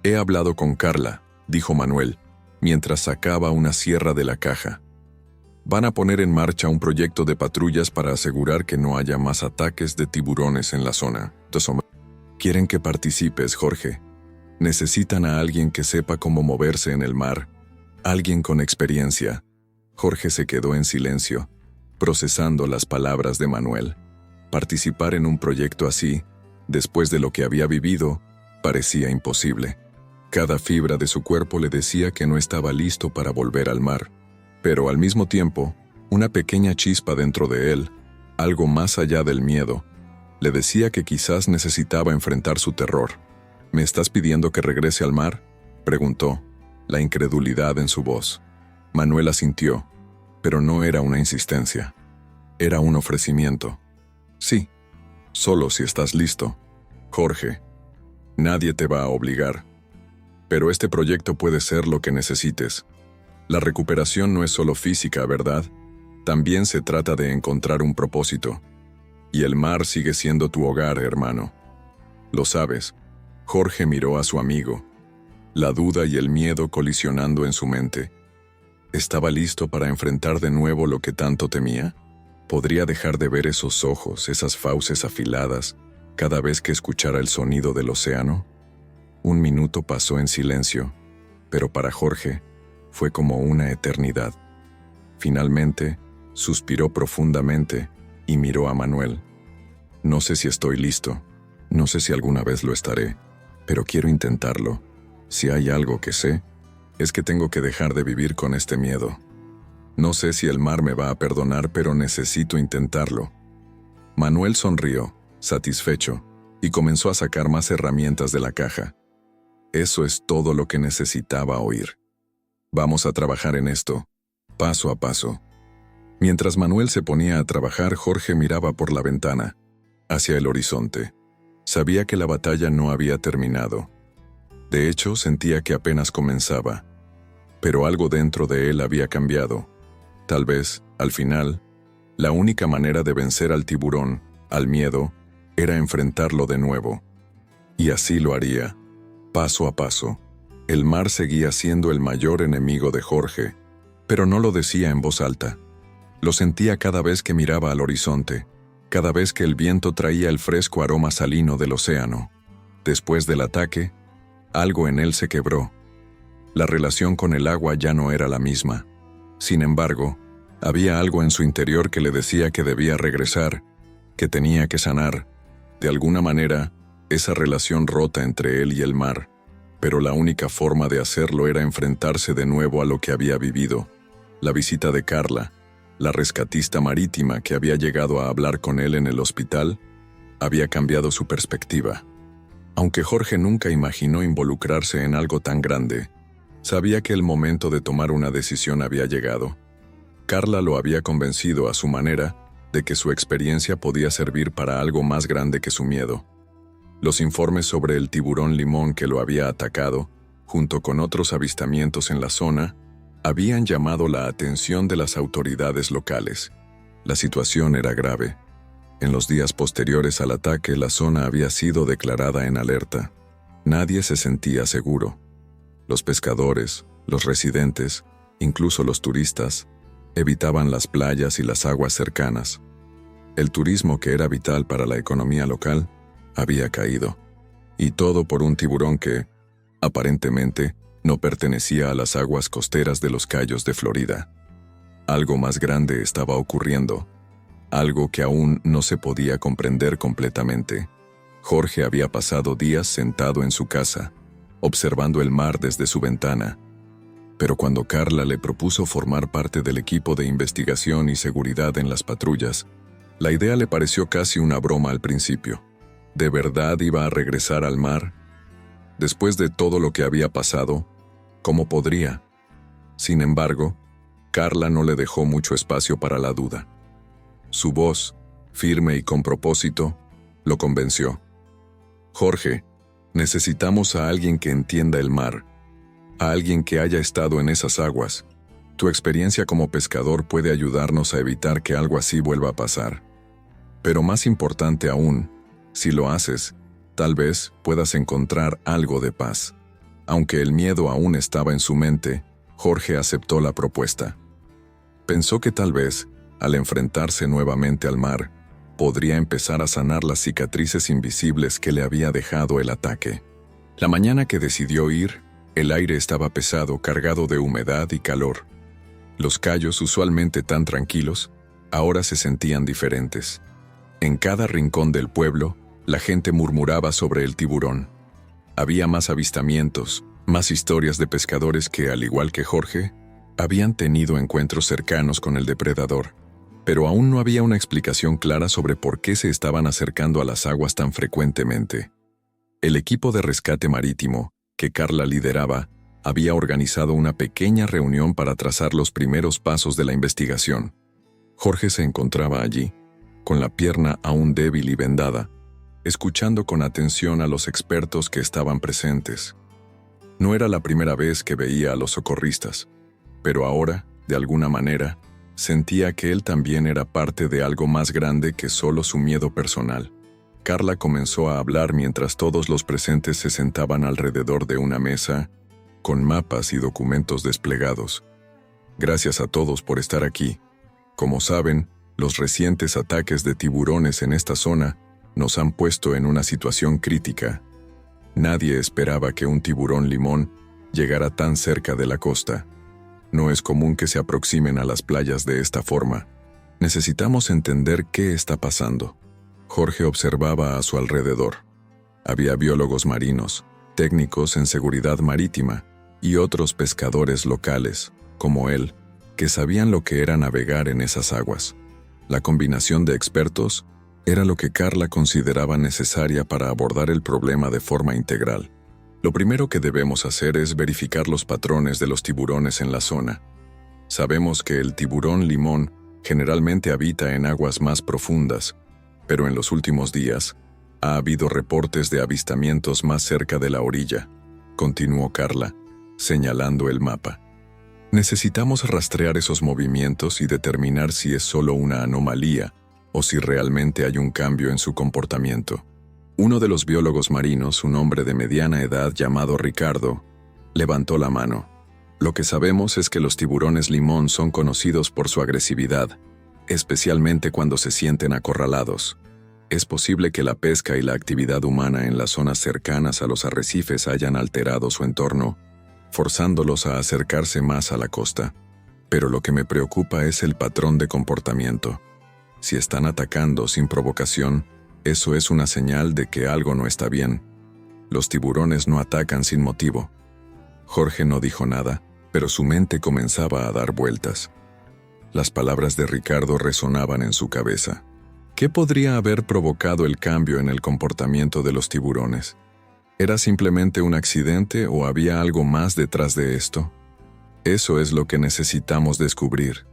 «He hablado con Carla», dijo Manuel, mientras sacaba una sierra de la caja. Van a poner en marcha un proyecto de patrullas para asegurar que no haya más ataques de tiburones en la zona. Quieren que participes, Jorge. Necesitan a alguien que sepa cómo moverse en el mar, alguien con experiencia. Jorge se quedó en silencio, procesando las palabras de Manuel. Participar en un proyecto así, después de lo que había vivido, parecía imposible. Cada fibra de su cuerpo le decía que no estaba listo para volver al mar. Pero al mismo tiempo, una pequeña chispa dentro de él, algo más allá del miedo, le decía que quizás necesitaba enfrentar su terror. ¿Me estás pidiendo que regrese al mar?, preguntó, la incredulidad en su voz. Manuel asintió, pero no era una insistencia. Era un ofrecimiento. Sí, solo si estás listo. Jorge, nadie te va a obligar. Pero este proyecto puede ser lo que necesites. La recuperación no es solo física, ¿verdad? También se trata de encontrar un propósito. Y el mar sigue siendo tu hogar, hermano. Lo sabes. Jorge miró a su amigo, la duda y el miedo colisionando en su mente. ¿Estaba listo para enfrentar de nuevo lo que tanto temía? ¿Podría dejar de ver esos ojos, esas fauces afiladas, cada vez que escuchara el sonido del océano? Un minuto pasó en silencio, pero para Jorge fue como una eternidad. Finalmente, suspiró profundamente y miró a Manuel. No sé si estoy listo, no sé si alguna vez lo estaré, pero quiero intentarlo. Si hay algo que sé, es que tengo que dejar de vivir con este miedo. No sé si el mar me va a perdonar, pero necesito intentarlo. Manuel sonrió, satisfecho, y comenzó a sacar más herramientas de la caja. Eso es todo lo que necesitaba oír. Vamos a trabajar en esto, paso a paso. Mientras Manuel se ponía a trabajar, Jorge miraba por la ventana, hacia el horizonte. Sabía que la batalla no había terminado. De hecho, sentía que apenas comenzaba. Pero algo dentro de él había cambiado. Tal vez, al final, la única manera de vencer al tiburón, al miedo, era enfrentarlo de nuevo. Y así lo haría, paso a paso. El mar seguía siendo el mayor enemigo de Jorge, pero no lo decía en voz alta. Lo sentía cada vez que miraba al horizonte, cada vez que el viento traía el fresco aroma salino del océano. Después del ataque, algo en él se quebró. La relación con el agua ya no era la misma. Sin embargo, había algo en su interior que le decía que debía regresar, que tenía que sanar. De alguna manera, esa relación rota entre él y el mar. Pero la única forma de hacerlo era enfrentarse de nuevo a lo que había vivido. La visita de Carla, la rescatista marítima que había llegado a hablar con él en el hospital, había cambiado su perspectiva. Aunque Jorge nunca imaginó involucrarse en algo tan grande, sabía que el momento de tomar una decisión había llegado. Carla lo había convencido a su manera de que su experiencia podía servir para algo más grande que su miedo. Los informes sobre el tiburón limón que lo había atacado, junto con otros avistamientos en la zona, habían llamado la atención de las autoridades locales. La situación era grave. En los días posteriores al ataque, la zona había sido declarada en alerta. Nadie se sentía seguro. Los pescadores, los residentes, incluso los turistas, evitaban las playas y las aguas cercanas. El turismo, que era vital para la economía local, había caído. Y todo por un tiburón que, aparentemente, no pertenecía a las aguas costeras de los Cayos de Florida. Algo más grande estaba ocurriendo, algo que aún no se podía comprender completamente. Jorge había pasado días sentado en su casa, observando el mar desde su ventana. Pero cuando Carla le propuso formar parte del equipo de investigación y seguridad en las patrullas, la idea le pareció casi una broma al principio. ¿De verdad iba a regresar al mar? Después de todo lo que había pasado, ¿cómo podría? Sin embargo, Carla no le dejó mucho espacio para la duda. Su voz, firme y con propósito, lo convenció. Jorge, necesitamos a alguien que entienda el mar, a alguien que haya estado en esas aguas. Tu experiencia como pescador puede ayudarnos a evitar que algo así vuelva a pasar. Pero más importante aún, si lo haces, tal vez puedas encontrar algo de paz. Aunque el miedo aún estaba en su mente, Jorge aceptó la propuesta. Pensó que tal vez, al enfrentarse nuevamente al mar, podría empezar a sanar las cicatrices invisibles que le había dejado el ataque. La mañana que decidió ir, el aire estaba pesado, cargado de humedad y calor. Los cayos, usualmente tan tranquilos, ahora se sentían diferentes. En cada rincón del pueblo, la gente murmuraba sobre el tiburón. Había más avistamientos, más historias de pescadores que, al igual que Jorge, habían tenido encuentros cercanos con el depredador. Pero aún no había una explicación clara sobre por qué se estaban acercando a las aguas tan frecuentemente. El equipo de rescate marítimo, que Carla lideraba, había organizado una pequeña reunión para trazar los primeros pasos de la investigación. Jorge se encontraba allí, con la pierna aún débil y vendada, escuchando con atención a los expertos que estaban presentes. No era la primera vez que veía a los socorristas, pero ahora, de alguna manera, sentía que él también era parte de algo más grande que solo su miedo personal. Carla comenzó a hablar mientras todos los presentes se sentaban alrededor de una mesa, con mapas y documentos desplegados. Gracias a todos por estar aquí. Como saben, los recientes ataques de tiburones en esta zona nos han puesto en una situación crítica. Nadie esperaba que un tiburón limón llegara tan cerca de la costa. No es común que se aproximen a las playas de esta forma. Necesitamos entender qué está pasando. Jorge observaba a su alrededor. Había biólogos marinos, técnicos en seguridad marítima y otros pescadores locales, como él, que sabían lo que era navegar en esas aguas. La combinación de expertos era lo que Carla consideraba necesaria para abordar el problema de forma integral. Lo primero que debemos hacer es verificar los patrones de los tiburones en la zona. Sabemos que el tiburón limón generalmente habita en aguas más profundas, pero en los últimos días ha habido reportes de avistamientos más cerca de la orilla, continuó Carla, señalando el mapa. Necesitamos rastrear esos movimientos y determinar si es solo una anomalía o si realmente hay un cambio en su comportamiento. Uno de los biólogos marinos, un hombre de mediana edad llamado Ricardo, levantó la mano. Lo que sabemos es que los tiburones limón son conocidos por su agresividad, especialmente cuando se sienten acorralados. Es posible que la pesca y la actividad humana en las zonas cercanas a los arrecifes hayan alterado su entorno, forzándolos a acercarse más a la costa. Pero lo que me preocupa es el patrón de comportamiento. Si están atacando sin provocación, eso es una señal de que algo no está bien. Los tiburones no atacan sin motivo. Jorge no dijo nada, pero su mente comenzaba a dar vueltas. Las palabras de Ricardo resonaban en su cabeza. ¿Qué podría haber provocado el cambio en el comportamiento de los tiburones? ¿Era simplemente un accidente o había algo más detrás de esto? Eso es lo que necesitamos descubrir,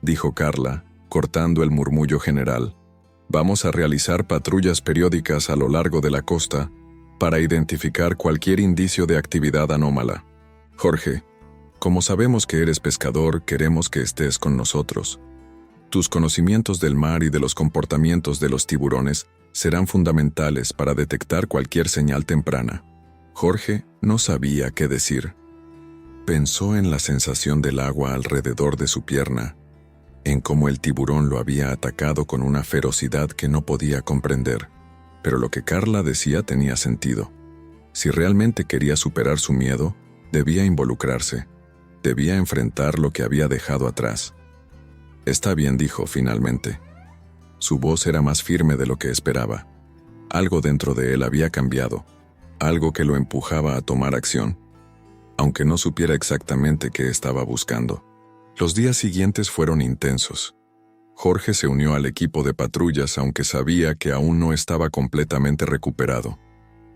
dijo Carla, cortando el murmullo general. Vamos a realizar patrullas periódicas a lo largo de la costa para identificar cualquier indicio de actividad anómala. Jorge, como sabemos que eres pescador, queremos que estés con nosotros. Tus conocimientos del mar y de los comportamientos de los tiburones serán fundamentales para detectar cualquier señal temprana. Jorge no sabía qué decir. Pensó en la sensación del agua alrededor de su pierna, en cómo el tiburón lo había atacado con una ferocidad que no podía comprender. Pero lo que Carla decía tenía sentido. Si realmente quería superar su miedo, debía involucrarse. Debía enfrentar lo que había dejado atrás. Está bien, dijo finalmente. Su voz era más firme de lo que esperaba. Algo dentro de él había cambiado, algo que lo empujaba a tomar acción, aunque no supiera exactamente qué estaba buscando. Los días siguientes fueron intensos. Jorge se unió al equipo de patrullas aunque sabía que aún no estaba completamente recuperado.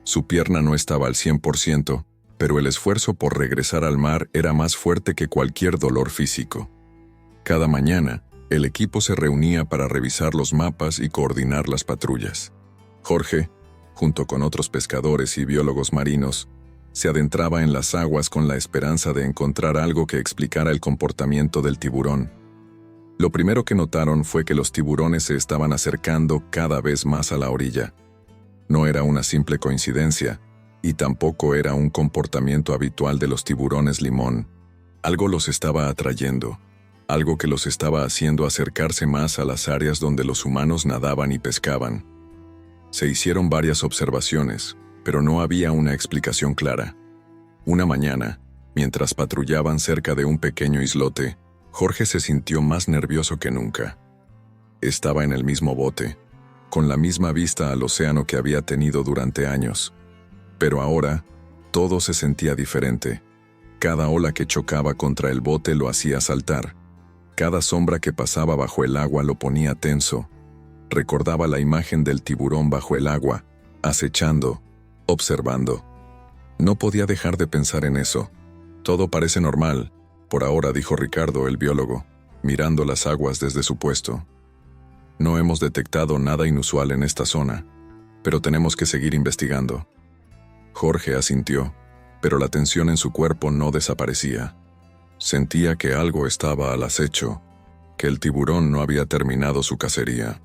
Su pierna no estaba al 100%, pero el esfuerzo por regresar al mar era más fuerte que cualquier dolor físico. Cada mañana, el equipo se reunía para revisar los mapas y coordinar las patrullas. Jorge, junto con otros pescadores y biólogos marinos, se adentraba en las aguas con la esperanza de encontrar algo que explicara el comportamiento del tiburón. Lo primero que notaron fue que los tiburones se estaban acercando cada vez más a la orilla. No era una simple coincidencia, y tampoco era un comportamiento habitual de los tiburones limón. Algo los estaba atrayendo, algo que los estaba haciendo acercarse más a las áreas donde los humanos nadaban y pescaban. Se hicieron varias observaciones, pero no había una explicación clara. Una mañana, mientras patrullaban cerca de un pequeño islote, Jorge se sintió más nervioso que nunca. Estaba en el mismo bote, con la misma vista al océano que había tenido durante años. Pero ahora, todo se sentía diferente. Cada ola que chocaba contra el bote lo hacía saltar. Cada sombra que pasaba bajo el agua lo ponía tenso. Recordaba la imagen del tiburón bajo el agua, acechando, observando. No podía dejar de pensar en eso. Todo parece normal, por ahora, dijo Ricardo, el biólogo, mirando las aguas desde su puesto. No hemos detectado nada inusual en esta zona, pero tenemos que seguir investigando. Jorge asintió, pero la tensión en su cuerpo no desaparecía. Sentía que algo estaba al acecho, que el tiburón no había terminado su cacería.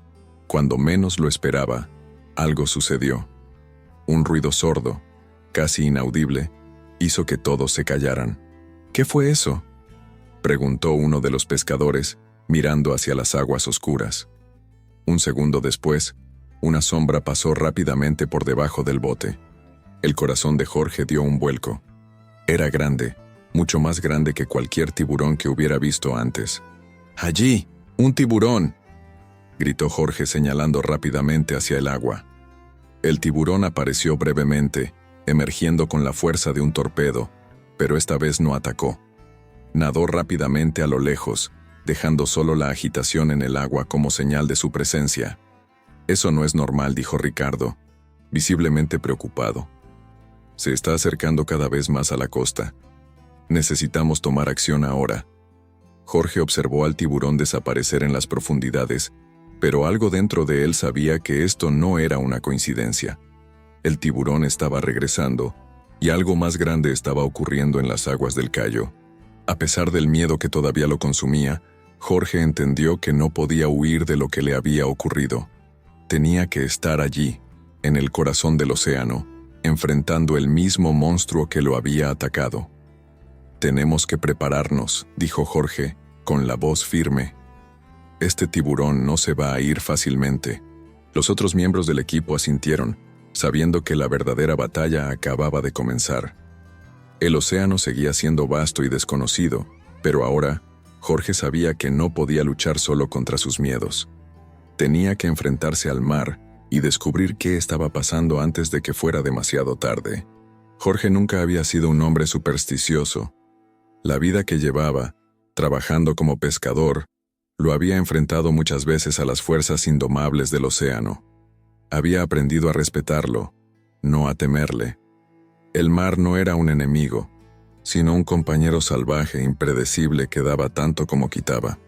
Cuando menos lo esperaba, algo sucedió. Un ruido sordo, casi inaudible, hizo que todos se callaran. ¿Qué fue eso?, preguntó uno de los pescadores, mirando hacia las aguas oscuras. Un segundo después, una sombra pasó rápidamente por debajo del bote. El corazón de Jorge dio un vuelco. Era grande, mucho más grande que cualquier tiburón que hubiera visto antes. ¡Allí! ¡Un tiburón!, gritó Jorge señalando rápidamente hacia el agua. El tiburón apareció brevemente, emergiendo con la fuerza de un torpedo, pero esta vez no atacó. Nadó rápidamente a lo lejos, dejando solo la agitación en el agua como señal de su presencia. «Eso no es normal», dijo Ricardo, visiblemente preocupado. «Se está acercando cada vez más a la costa. Necesitamos tomar acción ahora». Jorge observó al tiburón desaparecer en las profundidades, pero algo dentro de él sabía que esto no era una coincidencia. El tiburón estaba regresando, y algo más grande estaba ocurriendo en las aguas del Cayo. A pesar del miedo que todavía lo consumía, Jorge entendió que no podía huir de lo que le había ocurrido. Tenía que estar allí, en el corazón del océano, enfrentando el mismo monstruo que lo había atacado. «Tenemos que prepararnos», dijo Jorge, con la voz firme. «Este tiburón no se va a ir fácilmente». Los otros miembros del equipo asintieron, sabiendo que la verdadera batalla acababa de comenzar. El océano seguía siendo vasto y desconocido, pero ahora, Jorge sabía que no podía luchar solo contra sus miedos. Tenía que enfrentarse al mar y descubrir qué estaba pasando antes de que fuera demasiado tarde. Jorge nunca había sido un hombre supersticioso. La vida que llevaba, trabajando como pescador, lo había enfrentado muchas veces a las fuerzas indomables del océano. Había aprendido a respetarlo, no a temerle. El mar no era un enemigo, sino un compañero salvaje, impredecible, que daba tanto como quitaba.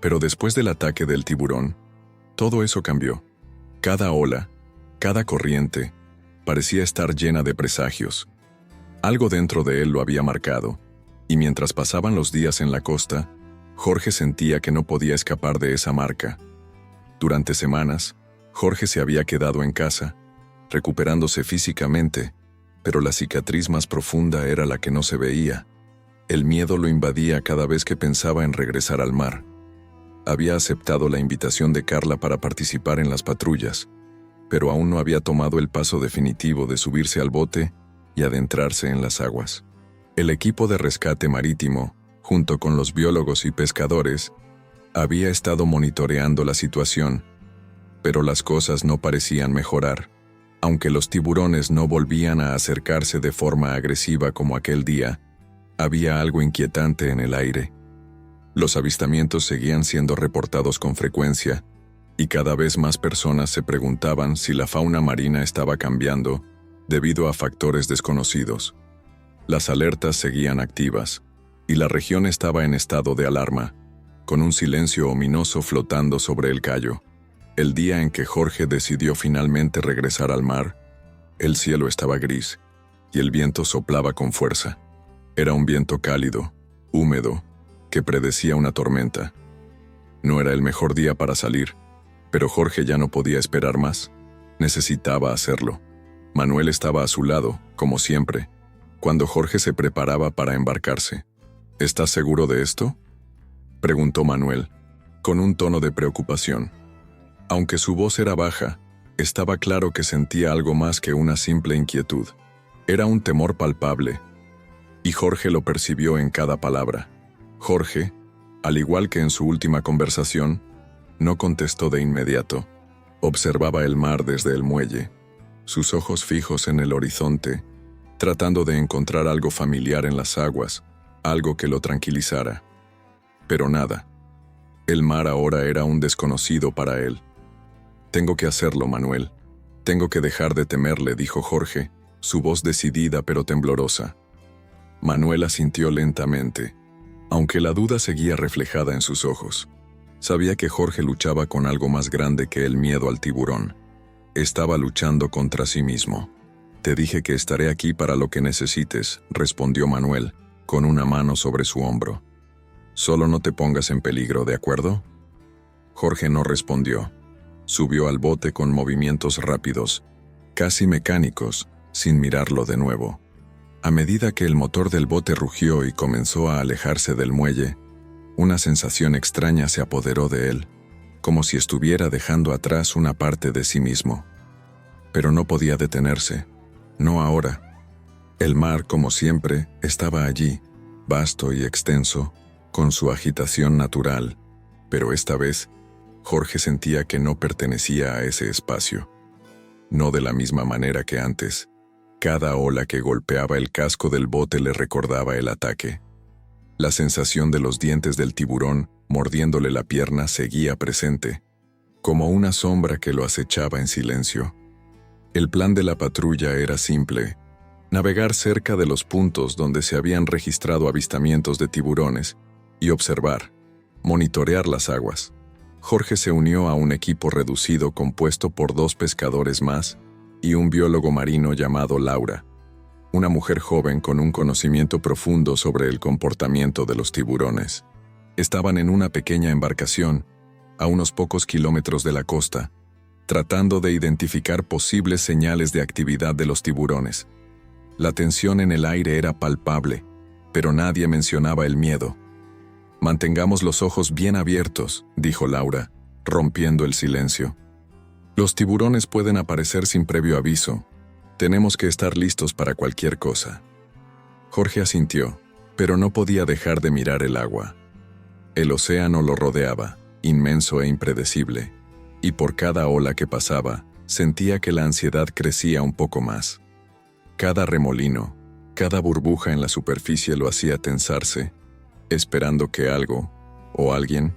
Pero después del ataque del tiburón, todo eso cambió. Cada ola, cada corriente, parecía estar llena de presagios. Algo dentro de él lo había marcado, y mientras pasaban los días en la costa, Jorge sentía que no podía escapar de esa marca. Durante semanas, Jorge se había quedado en casa, recuperándose físicamente, pero la cicatriz más profunda era la que no se veía. El miedo lo invadía cada vez que pensaba en regresar al mar. Había aceptado la invitación de Carla para participar en las patrullas, pero aún no había tomado el paso definitivo de subirse al bote y adentrarse en las aguas. El equipo de rescate marítimo, junto con los biólogos y pescadores, había estado monitoreando la situación, pero las cosas no parecían mejorar. Aunque los tiburones no volvían a acercarse de forma agresiva como aquel día, había algo inquietante en el aire. Los avistamientos seguían siendo reportados con frecuencia, y cada vez más personas se preguntaban si la fauna marina estaba cambiando debido a factores desconocidos. Las alertas seguían activas, y la región estaba en estado de alarma, con un silencio ominoso flotando sobre el Cayo. El día en que Jorge decidió finalmente regresar al mar, el cielo estaba gris, y el viento soplaba con fuerza. Era un viento cálido, húmedo, que predecía una tormenta. No era el mejor día para salir, pero Jorge ya no podía esperar más. Necesitaba hacerlo. Manuel estaba a su lado, como siempre, cuando Jorge se preparaba para embarcarse. ¿Estás seguro de esto?, preguntó Manuel, con un tono de preocupación. Aunque su voz era baja, estaba claro que sentía algo más que una simple inquietud. Era un temor palpable, y Jorge lo percibió en cada palabra. Jorge, al igual que en su última conversación, no contestó de inmediato. Observaba el mar desde el muelle, sus ojos fijos en el horizonte, tratando de encontrar algo familiar en las aguas, algo que lo tranquilizara. Pero nada. El mar ahora era un desconocido para él. «Tengo que hacerlo, Manuel. Tengo que dejar de temerle», dijo Jorge, su voz decidida pero temblorosa. Manuel asintió lentamente, aunque la duda seguía reflejada en sus ojos. Sabía que Jorge luchaba con algo más grande que el miedo al tiburón. Estaba luchando contra sí mismo. «Te dije que estaré aquí para lo que necesites», respondió Manuel, con una mano sobre su hombro. «Solo no te pongas en peligro, ¿de acuerdo?». Jorge no respondió. Subió al bote con movimientos rápidos, casi mecánicos, sin mirarlo de nuevo. A medida que el motor del bote rugió y comenzó a alejarse del muelle, una sensación extraña se apoderó de él, como si estuviera dejando atrás una parte de sí mismo. Pero no podía detenerse, no ahora. El mar, como siempre, estaba allí, vasto y extenso, con su agitación natural, pero esta vez, Jorge sentía que no pertenecía a ese espacio. No de la misma manera que antes. Cada ola que golpeaba el casco del bote le recordaba el ataque. La sensación de los dientes del tiburón mordiéndole la pierna seguía presente, como una sombra que lo acechaba en silencio. El plan de la patrulla era simple: navegar cerca de los puntos donde se habían registrado avistamientos de tiburones y observar, monitorear las aguas. Jorge se unió a un equipo reducido compuesto por 2 pescadores más y un biólogo marino llamado Laura, una mujer joven con un conocimiento profundo sobre el comportamiento de los tiburones. Estaban en una pequeña embarcación, a unos pocos kilómetros de la costa, tratando de identificar posibles señales de actividad de los tiburones. La tensión en el aire era palpable, pero nadie mencionaba el miedo. «Mantengamos los ojos bien abiertos», dijo Laura, rompiendo el silencio. «Los tiburones pueden aparecer sin previo aviso. Tenemos que estar listos para cualquier cosa». Jorge asintió, pero no podía dejar de mirar el agua. El océano lo rodeaba, inmenso e impredecible, y por cada ola que pasaba, sentía que la ansiedad crecía un poco más. Cada remolino, cada burbuja en la superficie lo hacía tensarse, esperando que algo, o alguien,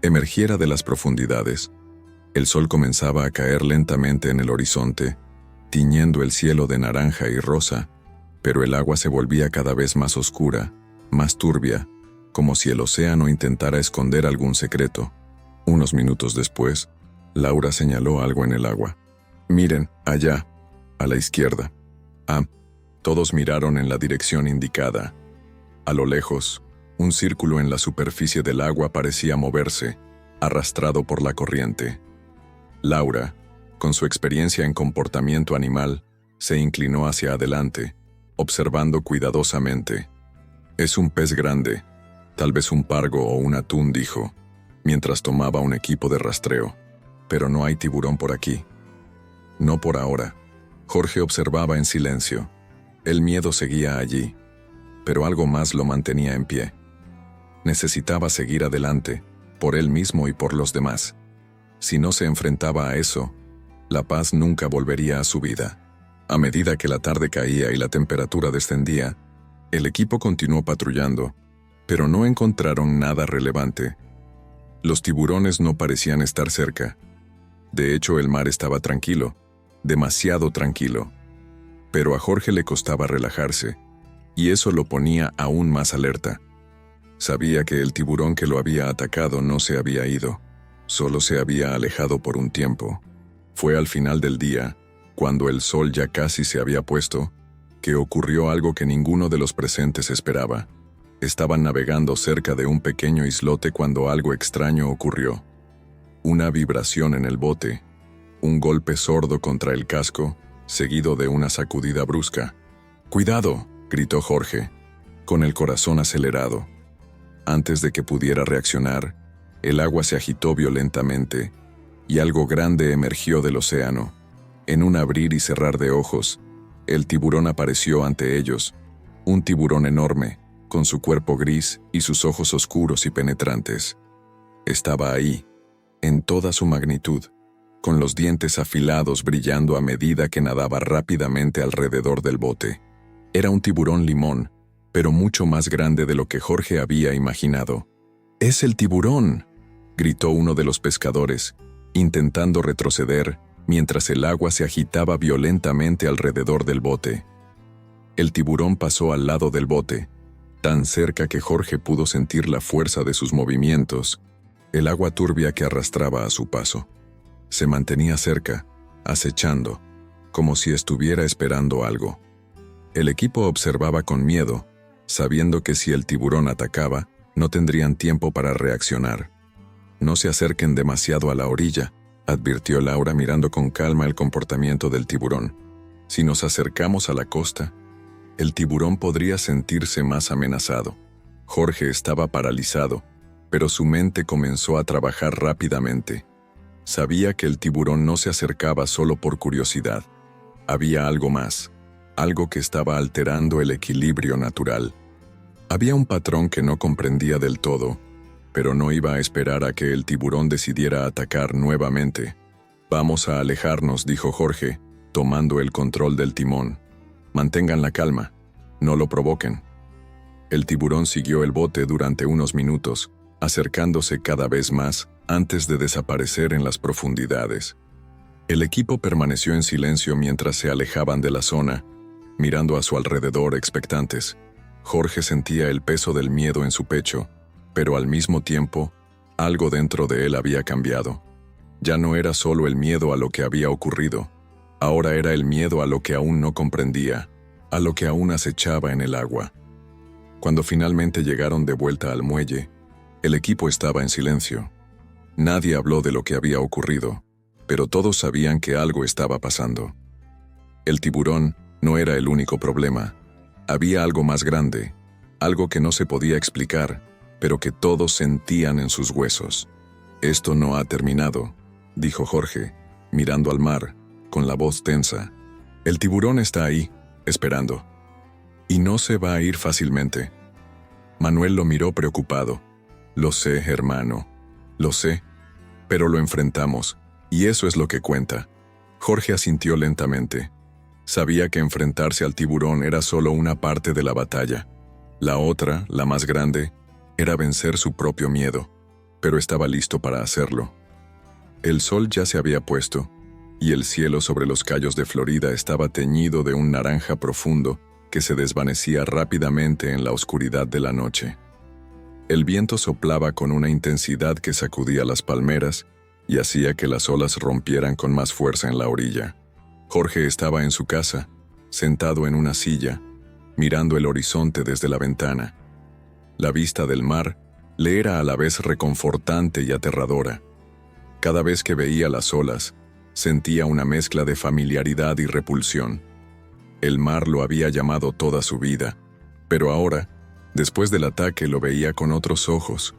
emergiera de las profundidades. El sol comenzaba a caer lentamente en el horizonte, tiñendo el cielo de naranja y rosa, pero el agua se volvía cada vez más oscura, más turbia, como si el océano intentara esconder algún secreto. Unos minutos después, Laura señaló algo en el agua. «Miren, allá, a la izquierda». Todos miraron en la dirección indicada. A lo lejos, un círculo en la superficie del agua parecía moverse, arrastrado por la corriente. Laura, con su experiencia en comportamiento animal, se inclinó hacia adelante, observando cuidadosamente. «Es un pez grande, tal vez un pargo o un atún», dijo, mientras tomaba un equipo de rastreo. «Pero no hay tiburón por aquí». «No por ahora». Jorge observaba en silencio. El miedo seguía allí, pero algo más lo mantenía en pie. Necesitaba seguir adelante, por él mismo y por los demás. Si no se enfrentaba a eso, la paz nunca volvería a su vida. A medida que la tarde caía y la temperatura descendía, el equipo continuó patrullando, pero no encontraron nada relevante. Los tiburones no parecían estar cerca. De hecho, el mar estaba tranquilo, demasiado tranquilo. Pero a Jorge le costaba relajarse, y eso lo ponía aún más alerta. Sabía que el tiburón que lo había atacado no se había ido, solo se había alejado por un tiempo. Fue al final del día, cuando el sol ya casi se había puesto, que ocurrió algo que ninguno de los presentes esperaba. Estaban navegando cerca de un pequeño islote cuando algo extraño ocurrió. Una vibración en el bote, un golpe sordo contra el casco, seguido de una sacudida brusca. «¡Cuidado!», gritó Jorge, con el corazón acelerado. Antes de que pudiera reaccionar, el agua se agitó violentamente y algo grande emergió del océano. En un abrir y cerrar de ojos, el tiburón apareció ante ellos, un tiburón enorme, con su cuerpo gris y sus ojos oscuros y penetrantes. Estaba ahí, en toda su magnitud, con los dientes afilados brillando a medida que nadaba rápidamente alrededor del bote. Era un tiburón limón, pero mucho más grande de lo que Jorge había imaginado. ¡Es el tiburón!, gritó uno de los pescadores, intentando retroceder mientras el agua se agitaba violentamente alrededor del bote. El tiburón pasó al lado del bote, tan cerca que Jorge pudo sentir la fuerza de sus movimientos, el agua turbia que arrastraba a su paso. Se mantenía cerca, acechando, como si estuviera esperando algo. El equipo observaba con miedo, sabiendo que si el tiburón atacaba, no tendrían tiempo para reaccionar. «No se acerquen demasiado a la orilla», advirtió Laura mirando con calma el comportamiento del tiburón. «Si nos acercamos a la costa, el tiburón podría sentirse más amenazado». Jorge estaba paralizado, pero su mente comenzó a trabajar rápidamente. Sabía que el tiburón no se acercaba solo por curiosidad. Había algo más, algo que estaba alterando el equilibrio natural. Había un patrón que no comprendía del todo, pero no iba a esperar a que el tiburón decidiera atacar nuevamente. «Vamos a alejarnos», dijo Jorge, tomando el control del timón. «Mantengan la calma, no lo provoquen». El tiburón siguió el bote durante unos minutos, acercándose cada vez más antes de desaparecer en las profundidades. El equipo permaneció en silencio mientras se alejaban de la zona, mirando a su alrededor expectantes. Jorge sentía el peso del miedo en su pecho, pero al mismo tiempo, algo dentro de él había cambiado. Ya no era solo el miedo a lo que había ocurrido, ahora era el miedo a lo que aún no comprendía, a lo que aún acechaba en el agua. Cuando finalmente llegaron de vuelta al muelle, el equipo estaba en silencio. Nadie habló de lo que había ocurrido, pero todos sabían que algo estaba pasando. El tiburón no era el único problema. Había algo más grande, algo que no se podía explicar, pero que todos sentían en sus huesos. «Esto no ha terminado», dijo Jorge, mirando al mar, con la voz tensa. «El tiburón está ahí, esperando. Y no se va a ir fácilmente». Manuel lo miró preocupado. «Lo sé, hermano, lo sé, pero lo enfrentamos, y eso es lo que cuenta». Jorge asintió lentamente. Sabía que enfrentarse al tiburón era solo una parte de la batalla. La otra, la más grande, era vencer su propio miedo, pero estaba listo para hacerlo. El sol ya se había puesto, y el cielo sobre los cayos de Florida estaba teñido de un naranja profundo que se desvanecía rápidamente en la oscuridad de la noche. El viento soplaba con una intensidad que sacudía las palmeras y hacía que las olas rompieran con más fuerza en la orilla. Jorge estaba en su casa, sentado en una silla, mirando el horizonte desde la ventana. La vista del mar le era a la vez reconfortante y aterradora. Cada vez que veía las olas, sentía una mezcla de familiaridad y repulsión. El mar lo había llamado toda su vida, pero ahora, después del ataque, lo veía con otros ojos,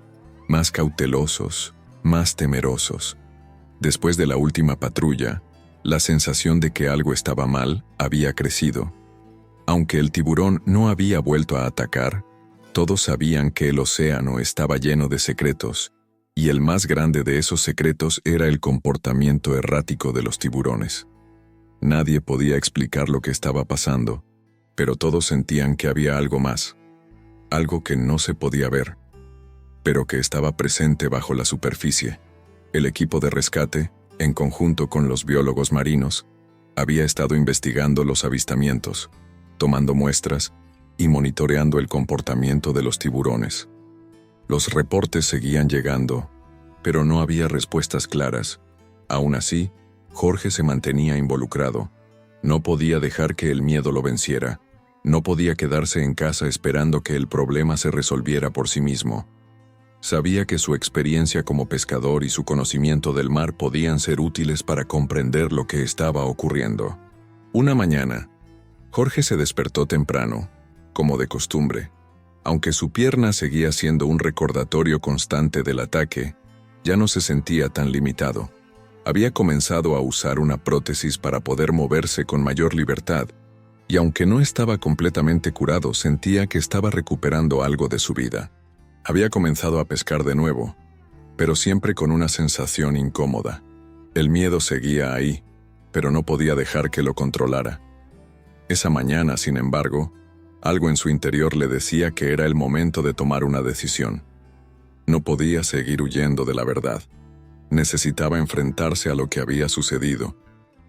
más cautelosos, más temerosos. Después de la última patrulla, la sensación de que algo estaba mal había crecido. Aunque el tiburón no había vuelto a atacar, todos sabían que el océano estaba lleno de secretos, y el más grande de esos secretos era el comportamiento errático de los tiburones. Nadie podía explicar lo que estaba pasando, pero todos sentían que había algo más, algo que no se podía ver, pero que estaba presente bajo la superficie. El equipo de rescate, en conjunto con los biólogos marinos, había estado investigando los avistamientos, tomando muestras y monitoreando el comportamiento de los tiburones. Los reportes seguían llegando, pero no había respuestas claras. Aún así, Jorge se mantenía involucrado. No podía dejar que el miedo lo venciera. No podía quedarse en casa esperando que el problema se resolviera por sí mismo. Sabía que su experiencia como pescador y su conocimiento del mar podían ser útiles para comprender lo que estaba ocurriendo. Una mañana, Jorge se despertó temprano, como de costumbre. Aunque su pierna seguía siendo un recordatorio constante del ataque, ya no se sentía tan limitado. Había comenzado a usar una prótesis para poder moverse con mayor libertad, y aunque no estaba completamente curado, sentía que estaba recuperando algo de su vida. Había comenzado a pescar de nuevo, pero siempre con una sensación incómoda. El miedo seguía ahí, pero no podía dejar que lo controlara. Esa mañana, sin embargo, algo en su interior le decía que era el momento de tomar una decisión. No podía seguir huyendo de la verdad. Necesitaba enfrentarse a lo que había sucedido,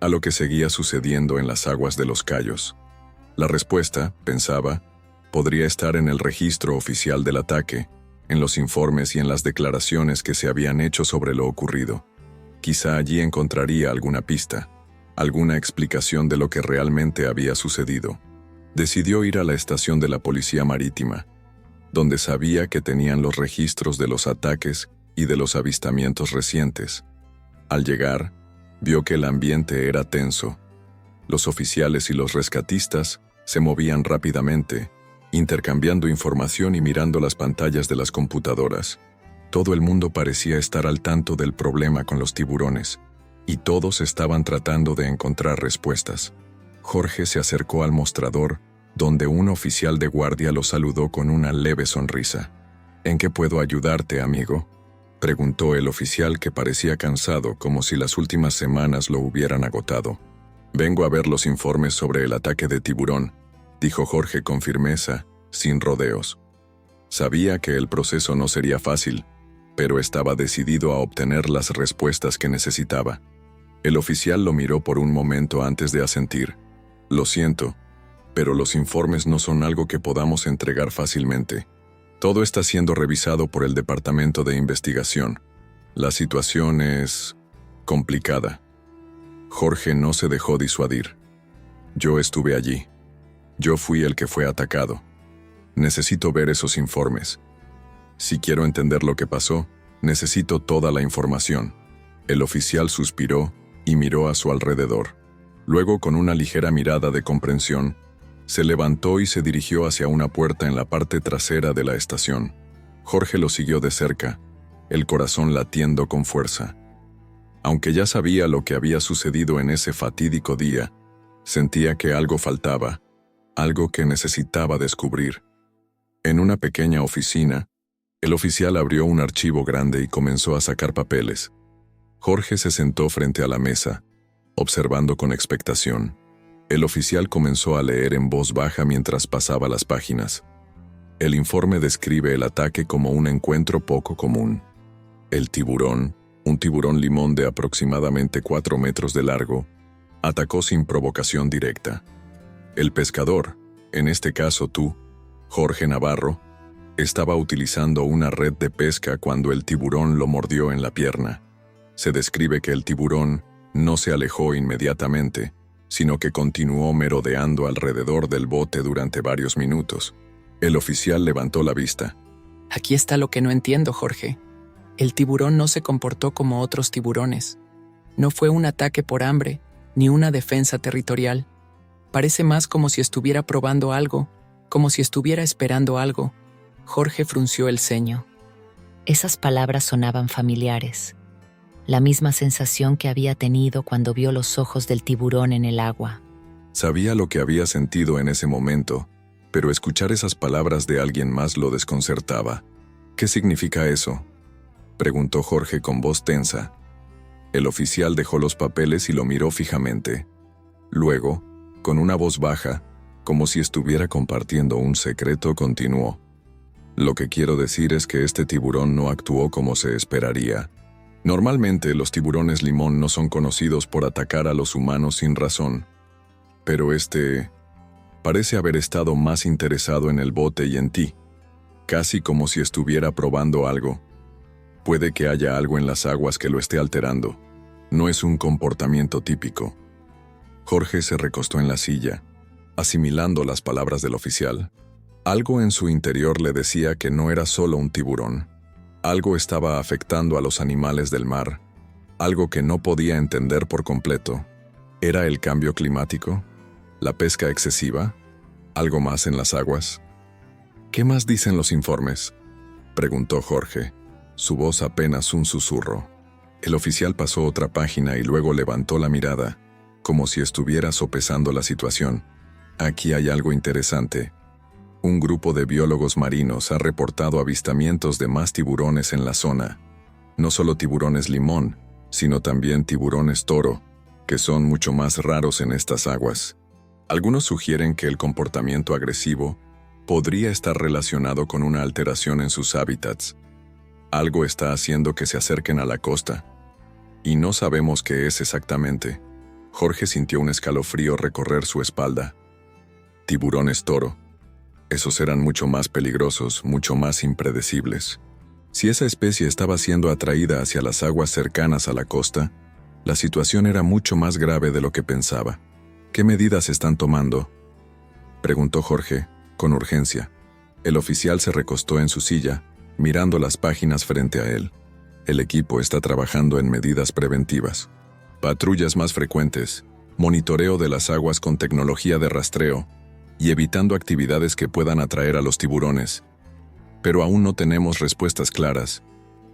a lo que seguía sucediendo en las aguas de los Cayos. La respuesta, pensaba, podría estar en el registro oficial del ataque, en los informes y en las declaraciones que se habían hecho sobre lo ocurrido. Quizá allí encontraría alguna pista, alguna explicación de lo que realmente había sucedido. Decidió ir a la estación de la Policía Marítima, donde sabía que tenían los registros de los ataques y de los avistamientos recientes. Al llegar, vio que el ambiente era tenso. Los oficiales y los rescatistas se movían rápidamente, intercambiando información y mirando las pantallas de las computadoras. Todo el mundo parecía estar al tanto del problema con los tiburones, y todos estaban tratando de encontrar respuestas. Jorge se acercó al mostrador, donde un oficial de guardia lo saludó con una leve sonrisa. «¿En qué puedo ayudarte, amigo?», preguntó el oficial, que parecía cansado, como si las últimas semanas lo hubieran agotado. «Vengo a ver los informes sobre el ataque de tiburón», dijo Jorge con firmeza, sin rodeos. Sabía que el proceso no sería fácil, pero estaba decidido a obtener las respuestas que necesitaba. El oficial lo miró por un momento antes de asentir. «Lo siento, pero los informes no son algo que podamos entregar fácilmente. Todo está siendo revisado por el Departamento de Investigación. La situación es complicada». Jorge no se dejó disuadir. «Yo estuve allí. Yo fui el que fue atacado. Necesito ver esos informes. Si quiero entender lo que pasó, necesito toda la información». El oficial suspiró y miró a su alrededor. Luego, con una ligera mirada de comprensión, se levantó y se dirigió hacia una puerta en la parte trasera de la estación. Jorge lo siguió de cerca, el corazón latiendo con fuerza. Aunque ya sabía lo que había sucedido en ese fatídico día, sentía que algo faltaba, algo que necesitaba descubrir. En una pequeña oficina, el oficial abrió un archivo grande y comenzó a sacar papeles. Jorge se sentó frente a la mesa, observando con expectación. El oficial comenzó a leer en voz baja mientras pasaba las páginas. El informe describe el ataque como un encuentro poco común. El tiburón, un tiburón limón de aproximadamente 4 metros de largo, atacó sin provocación directa. El pescador, en este caso tú, Jorge Navarro, estaba utilizando una red de pesca cuando el tiburón lo mordió en la pierna. Se describe que el tiburón no se alejó inmediatamente, sino que continuó merodeando alrededor del bote durante varios minutos. El oficial levantó la vista. Aquí está lo que no entiendo, Jorge. El tiburón no se comportó como otros tiburones. No fue un ataque por hambre, ni una defensa territorial. Parece más como si estuviera probando algo, como si estuviera esperando algo. Jorge frunció el ceño. Esas palabras sonaban familiares. La misma sensación que había tenido cuando vio los ojos del tiburón en el agua. Sabía lo que había sentido en ese momento, pero escuchar esas palabras de alguien más lo desconcertaba. «¿Qué significa eso?», preguntó Jorge con voz tensa. El oficial dejó los papeles y lo miró fijamente. Luego, con una voz baja, como si estuviera compartiendo un secreto, continuó. «Lo que quiero decir es que este tiburón no actuó como se esperaría. Normalmente los tiburones limón no son conocidos por atacar a los humanos sin razón. Pero este parece haber estado más interesado en el bote y en ti, casi como si estuviera probando algo. Puede que haya algo en las aguas que lo esté alterando. No es un comportamiento típico». Jorge se recostó en la silla, asimilando las palabras del oficial. Algo en su interior le decía que no era solo un tiburón. Algo estaba afectando a los animales del mar, algo que no podía entender por completo. ¿Era el cambio climático? ¿La pesca excesiva? ¿Algo más en las aguas? ¿Qué más dicen los informes?, preguntó Jorge, su voz apenas un susurro. El oficial pasó otra página y luego levantó la mirada, como si estuviera sopesando la situación. Aquí hay algo interesante. Un grupo de biólogos marinos ha reportado avistamientos de más tiburones en la zona. No solo tiburones limón, sino también tiburones toro, que son mucho más raros en estas aguas. Algunos sugieren que el comportamiento agresivo podría estar relacionado con una alteración en sus hábitats. Algo está haciendo que se acerquen a la costa. Y no sabemos qué es exactamente. Jorge sintió un escalofrío recorrer su espalda. Tiburones toro. Esos eran mucho más peligrosos, mucho más impredecibles. Si esa especie estaba siendo atraída hacia las aguas cercanas a la costa, la situación era mucho más grave de lo que pensaba. ¿Qué medidas están tomando?, preguntó Jorge, con urgencia. El oficial se recostó en su silla, mirando las páginas frente a él. El equipo está trabajando en medidas preventivas. Patrullas más frecuentes, monitoreo de las aguas con tecnología de rastreo y evitando actividades que puedan atraer a los tiburones. Pero aún no tenemos respuestas claras.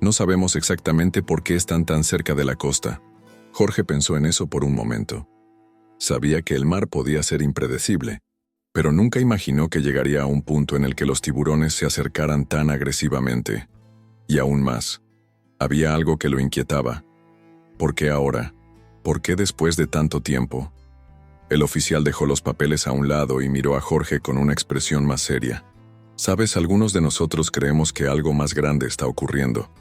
No sabemos exactamente por qué están tan cerca de la costa. Jorge pensó en eso por un momento. Sabía que el mar podía ser impredecible, pero nunca imaginó que llegaría a un punto en el que los tiburones se acercaran tan agresivamente. Y aún más, había algo que lo inquietaba. ¿Por qué ahora? ¿Por qué después de tanto tiempo? El oficial dejó los papeles a un lado y miró a Jorge con una expresión más seria. Sabes, algunos de nosotros creemos que algo más grande está ocurriendo.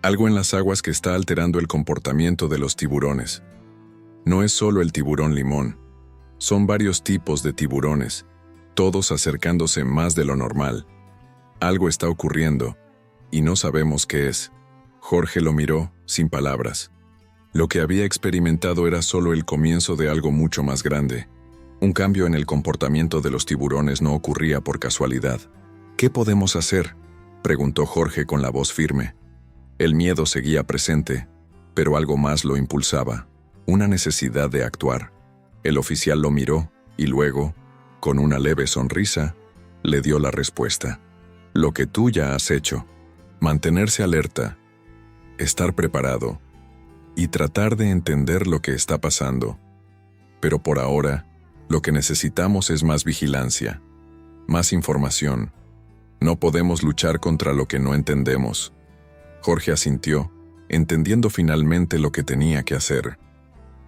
Algo en las aguas que está alterando el comportamiento de los tiburones. No es solo el tiburón limón. Son varios tipos de tiburones, todos acercándose más de lo normal. Algo está ocurriendo, y no sabemos qué es. Jorge lo miró, sin palabras. Lo que había experimentado era solo el comienzo de algo mucho más grande. Un cambio en el comportamiento de los tiburones no ocurría por casualidad. ¿Qué podemos hacer?, preguntó Jorge con la voz firme. El miedo seguía presente, pero algo más lo impulsaba, una necesidad de actuar. El oficial lo miró, y luego, con una leve sonrisa, le dio la respuesta. Lo que tú ya has hecho. Mantenerse alerta, estar preparado, y tratar de entender lo que está pasando. Pero por ahora, lo que necesitamos es más vigilancia, más información. No podemos luchar contra lo que no entendemos. Jorge asintió, entendiendo finalmente lo que tenía que hacer.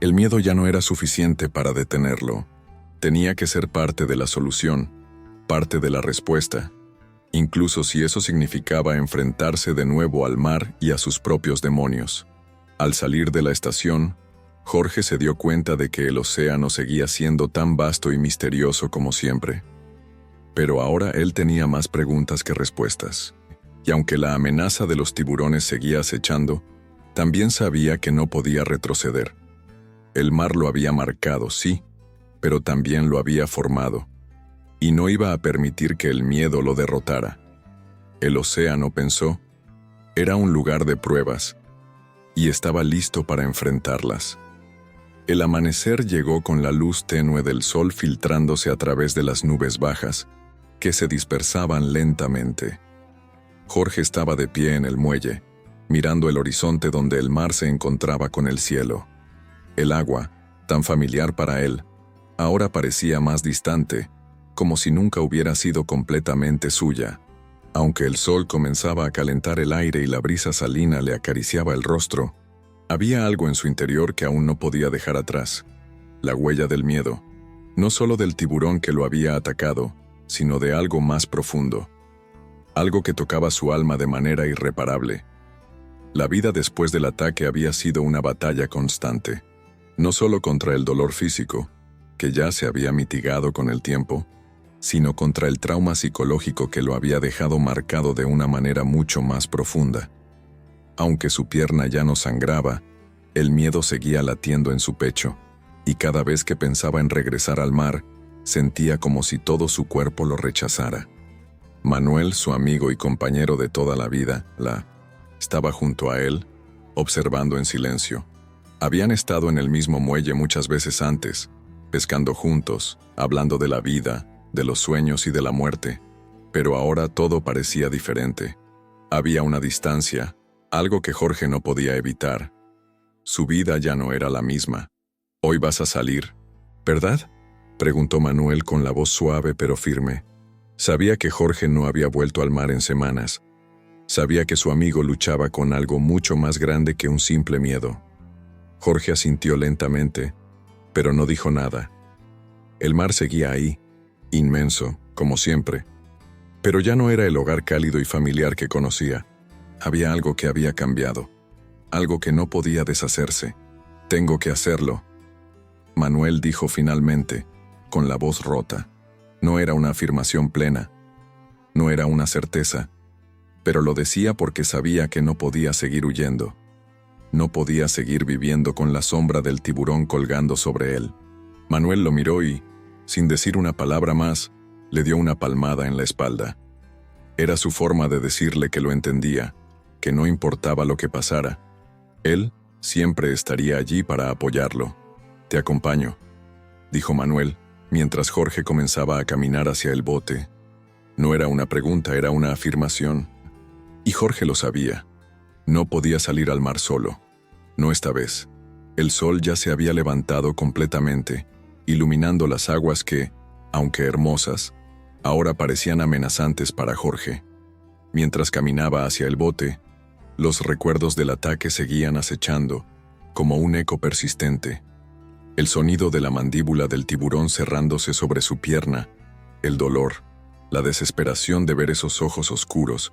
El miedo ya no era suficiente para detenerlo. Tenía que ser parte de la solución, parte de la respuesta, incluso si eso significaba enfrentarse de nuevo al mar y a sus propios demonios. Al salir de la estación, Jorge se dio cuenta de que el océano seguía siendo tan vasto y misterioso como siempre. Pero ahora él tenía más preguntas que respuestas. Y aunque la amenaza de los tiburones seguía acechando, también sabía que no podía retroceder. El mar lo había marcado, sí, pero también lo había formado. Y no iba a permitir que el miedo lo derrotara. El océano, pensó, era un lugar de pruebas, y estaba listo para enfrentarlas. El amanecer llegó con la luz tenue del sol filtrándose a través de las nubes bajas, que se dispersaban lentamente. Jorge estaba de pie en el muelle, mirando el horizonte donde el mar se encontraba con el cielo. El agua, tan familiar para él, ahora parecía más distante, como si nunca hubiera sido completamente suya. Aunque el sol comenzaba a calentar el aire y la brisa salina le acariciaba el rostro, había algo en su interior que aún no podía dejar atrás. La huella del miedo, no solo del tiburón que lo había atacado, sino de algo más profundo. Algo que tocaba su alma de manera irreparable. La vida después del ataque había sido una batalla constante, no solo contra el dolor físico, que ya se había mitigado con el tiempo, sino contra el trauma psicológico que lo había dejado marcado de una manera mucho más profunda. Aunque su pierna ya no sangraba, el miedo seguía latiendo en su pecho, y cada vez que pensaba en regresar al mar, sentía como si todo su cuerpo lo rechazara. Manuel, su amigo y compañero de toda la vida, estaba junto a él, observando en silencio. Habían estado en el mismo muelle muchas veces antes, pescando juntos, hablando de la vida, de los sueños y de la muerte. Pero ahora todo parecía diferente. Había una distancia, algo que Jorge no podía evitar. Su vida ya no era la misma. Hoy vas a salir, ¿verdad?, preguntó Manuel con la voz suave pero firme. Sabía que Jorge no había vuelto al mar en semanas. Sabía que su amigo luchaba con algo mucho más grande que un simple miedo. Jorge asintió lentamente, pero no dijo nada. El mar seguía ahí, inmenso, como siempre. Pero ya no era el hogar cálido y familiar que conocía. Había algo que había cambiado. Algo que no podía deshacerse. Tengo que hacerlo, Manuel dijo finalmente, con la voz rota. No era una afirmación plena. No era una certeza. Pero lo decía porque sabía que no podía seguir huyendo. No podía seguir viviendo con la sombra del tiburón colgando sobre él. Manuel lo miró y, sin decir una palabra más, le dio una palmada en la espalda. Era su forma de decirle que lo entendía, que no importaba lo que pasara. Él siempre estaría allí para apoyarlo. «Te acompaño», dijo Manuel, mientras Jorge comenzaba a caminar hacia el bote. No era una pregunta, era una afirmación. Y Jorge lo sabía. No podía salir al mar solo. No esta vez. El sol ya se había levantado completamente, iluminando las aguas que, aunque hermosas, ahora parecían amenazantes para Jorge. Mientras caminaba hacia el bote, los recuerdos del ataque seguían acechando, como un eco persistente. El sonido de la mandíbula del tiburón cerrándose sobre su pierna, el dolor, la desesperación de ver esos ojos oscuros,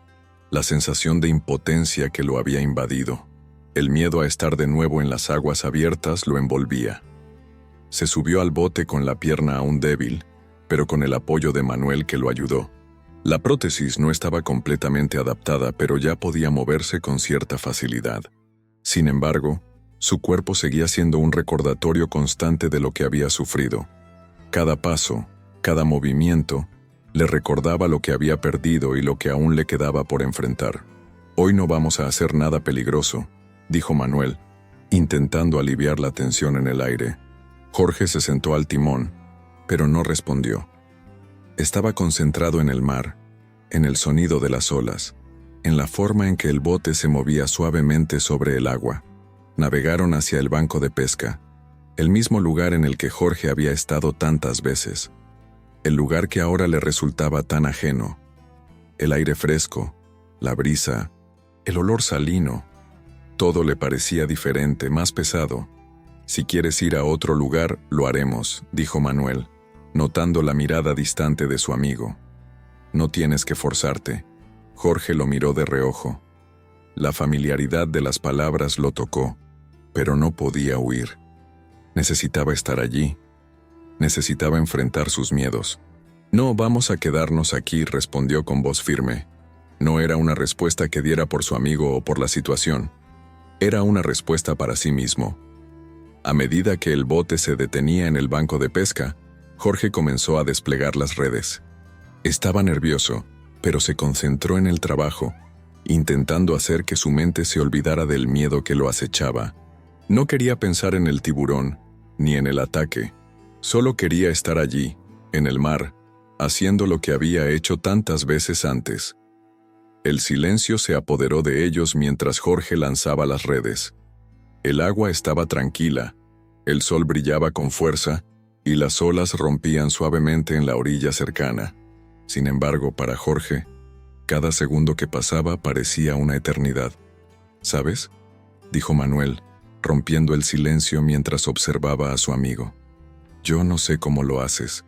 la sensación de impotencia que lo había invadido. El miedo a estar de nuevo en las aguas abiertas lo envolvía. Se subió al bote con la pierna aún débil, pero con el apoyo de Manuel que lo ayudó. La prótesis no estaba completamente adaptada, pero ya podía moverse con cierta facilidad. Sin embargo, su cuerpo seguía siendo un recordatorio constante de lo que había sufrido. Cada paso, cada movimiento, le recordaba lo que había perdido y lo que aún le quedaba por enfrentar. «Hoy no vamos a hacer nada peligroso», dijo Manuel, intentando aliviar la tensión en el aire. Jorge se sentó al timón, pero no respondió. Estaba concentrado en el mar, en el sonido de las olas, en la forma en que el bote se movía suavemente sobre el agua. Navegaron hacia el banco de pesca, el mismo lugar en el que Jorge había estado tantas veces, el lugar que ahora le resultaba tan ajeno. El aire fresco, la brisa, el olor salino, todo le parecía diferente, más pesado. «Si quieres ir a otro lugar, lo haremos», dijo Manuel, notando la mirada distante de su amigo. «No tienes que forzarte». Jorge lo miró de reojo. La familiaridad de las palabras lo tocó, pero no podía huir. Necesitaba estar allí. Necesitaba enfrentar sus miedos. «No vamos a quedarnos aquí», respondió con voz firme. No era una respuesta que diera por su amigo o por la situación. Era una respuesta para sí mismo. A medida que el bote se detenía en el banco de pesca, Jorge comenzó a desplegar las redes. Estaba nervioso, pero se concentró en el trabajo, intentando hacer que su mente se olvidara del miedo que lo acechaba. No quería pensar en el tiburón, ni en el ataque. Solo quería estar allí, en el mar, haciendo lo que había hecho tantas veces antes. El silencio se apoderó de ellos mientras Jorge lanzaba las redes. El agua estaba tranquila, el sol brillaba con fuerza, y las olas rompían suavemente en la orilla cercana. Sin embargo, para Jorge, cada segundo que pasaba parecía una eternidad. «¿Sabes?», dijo Manuel, rompiendo el silencio mientras observaba a su amigo. «Yo no sé cómo lo haces.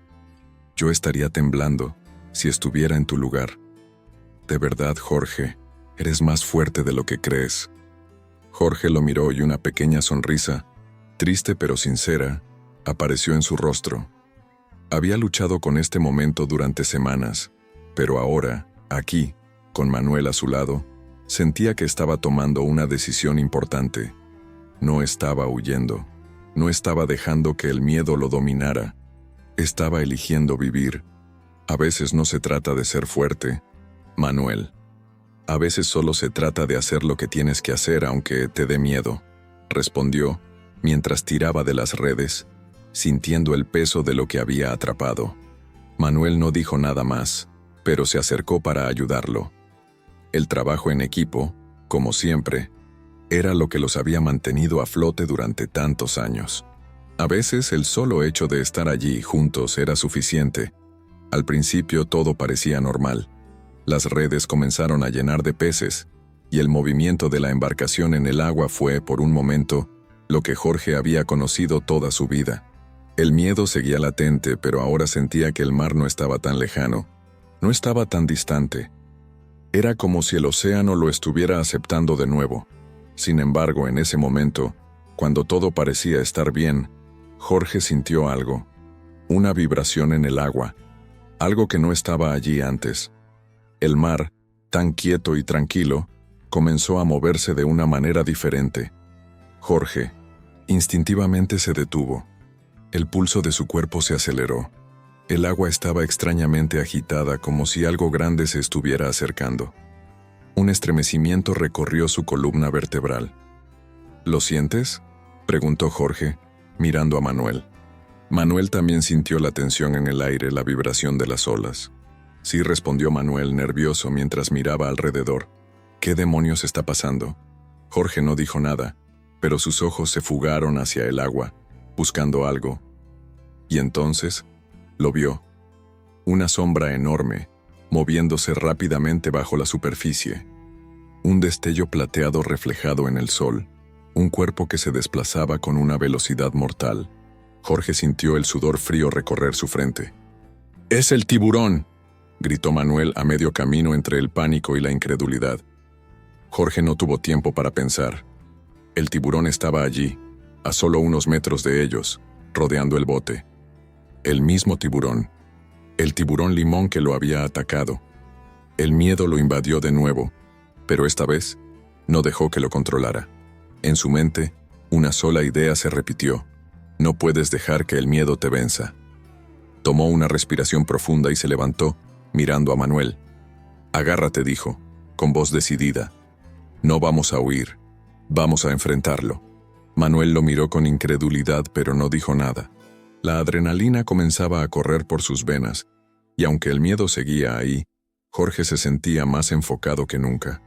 Yo estaría temblando si estuviera en tu lugar. De verdad, Jorge, eres más fuerte de lo que crees». Jorge lo miró y una pequeña sonrisa, triste pero sincera, apareció en su rostro. Había luchado con este momento durante semanas, pero ahora, aquí, con Manuel a su lado, sentía que estaba tomando una decisión importante. No estaba huyendo, no estaba dejando que el miedo lo dominara, estaba eligiendo vivir. A veces no se trata de ser fuerte, Manuel. A veces solo se trata de hacer lo que tienes que hacer aunque te dé miedo, respondió, mientras tiraba de las redes, sintiendo el peso de lo que había atrapado. Manuel no dijo nada más, pero se acercó para ayudarlo. El trabajo en equipo, como siempre, era lo que los había mantenido a flote durante tantos años. A veces el solo hecho de estar allí juntos era suficiente. Al principio todo parecía normal. Las redes comenzaron a llenar de peces, y el movimiento de la embarcación en el agua fue, por un momento, lo que Jorge había conocido toda su vida. El miedo seguía latente, pero ahora sentía que el mar no estaba tan lejano, no estaba tan distante. Era como si el océano lo estuviera aceptando de nuevo. Sin embargo, en ese momento, cuando todo parecía estar bien, Jorge sintió algo, una vibración en el agua, algo que no estaba allí antes. El mar, tan quieto y tranquilo, comenzó a moverse de una manera diferente. Jorge, instintivamente se detuvo. El pulso de su cuerpo se aceleró. El agua estaba extrañamente agitada, como si algo grande se estuviera acercando. Un estremecimiento recorrió su columna vertebral. ¿Lo sientes?, preguntó Jorge, mirando a Manuel. Manuel también sintió la tensión en el aire, la vibración de las olas. Sí, respondió Manuel, nervioso, mientras miraba alrededor. ¿Qué demonios está pasando? Jorge no dijo nada, pero sus ojos se fugaron hacia el agua, buscando algo. Y entonces, lo vio. Una sombra enorme, moviéndose rápidamente bajo la superficie. Un destello plateado reflejado en el sol, un cuerpo que se desplazaba con una velocidad mortal. Jorge sintió el sudor frío recorrer su frente. ¡Es el tiburón!, gritó Manuel a medio camino entre el pánico y la incredulidad. Jorge no tuvo tiempo para pensar. El tiburón estaba allí, a solo unos metros de ellos, rodeando el bote. El mismo tiburón. El tiburón limón que lo había atacado. El miedo lo invadió de nuevo, pero esta vez no dejó que lo controlara. En su mente, una sola idea se repitió: no puedes dejar que el miedo te venza. Tomó una respiración profunda y se levantó, mirando a Manuel. Agárrate, dijo, con voz decidida. No vamos a huir, vamos a enfrentarlo. Manuel lo miró con incredulidad, pero no dijo nada. La adrenalina comenzaba a correr por sus venas, y aunque el miedo seguía ahí, Jorge se sentía más enfocado que nunca.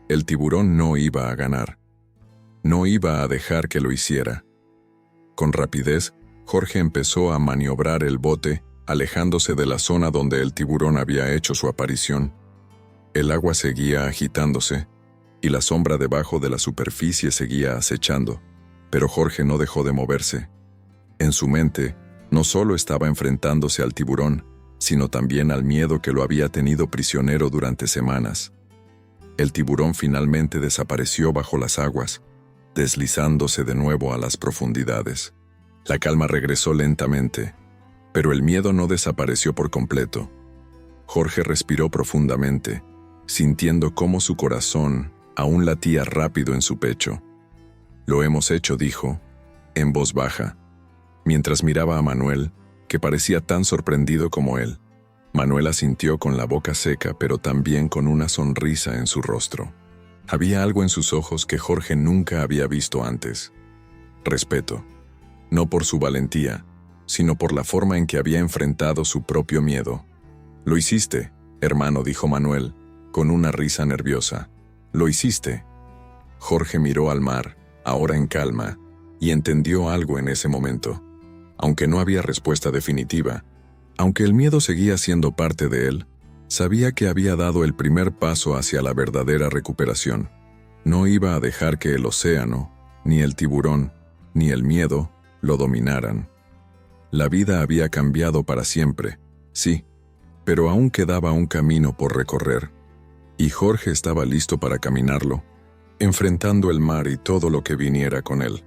El tiburón no iba a ganar. No iba a dejar que lo hiciera. Con rapidez, Jorge empezó a maniobrar el bote, alejándose de la zona donde el tiburón había hecho su aparición. El agua seguía agitándose, y la sombra debajo de la superficie seguía acechando, pero Jorge no dejó de moverse. En su mente, no solo estaba enfrentándose al tiburón, sino también al miedo que lo había tenido prisionero durante semanas. El tiburón finalmente desapareció bajo las aguas, deslizándose de nuevo a las profundidades. La calma regresó lentamente, pero el miedo no desapareció por completo. Jorge respiró profundamente, sintiendo cómo su corazón aún latía rápido en su pecho. «Lo hemos hecho», dijo, en voz baja, mientras miraba a Manuel, que parecía tan sorprendido como él. Manuel asintió con la boca seca, pero también con una sonrisa en su rostro. Había algo en sus ojos que Jorge nunca había visto antes. Respeto, no por su valentía, sino por la forma en que había enfrentado su propio miedo. «Lo hiciste, hermano», dijo Manuel, con una risa nerviosa. «Lo hiciste». Jorge miró al mar, ahora en calma, y entendió algo en ese momento. Aunque no había respuesta definitiva, aunque el miedo seguía siendo parte de él, sabía que había dado el primer paso hacia la verdadera recuperación. No iba a dejar que el océano, ni el tiburón, ni el miedo lo dominaran. La vida había cambiado para siempre, sí, pero aún quedaba un camino por recorrer, y Jorge estaba listo para caminarlo, enfrentando el mar y todo lo que viniera con él.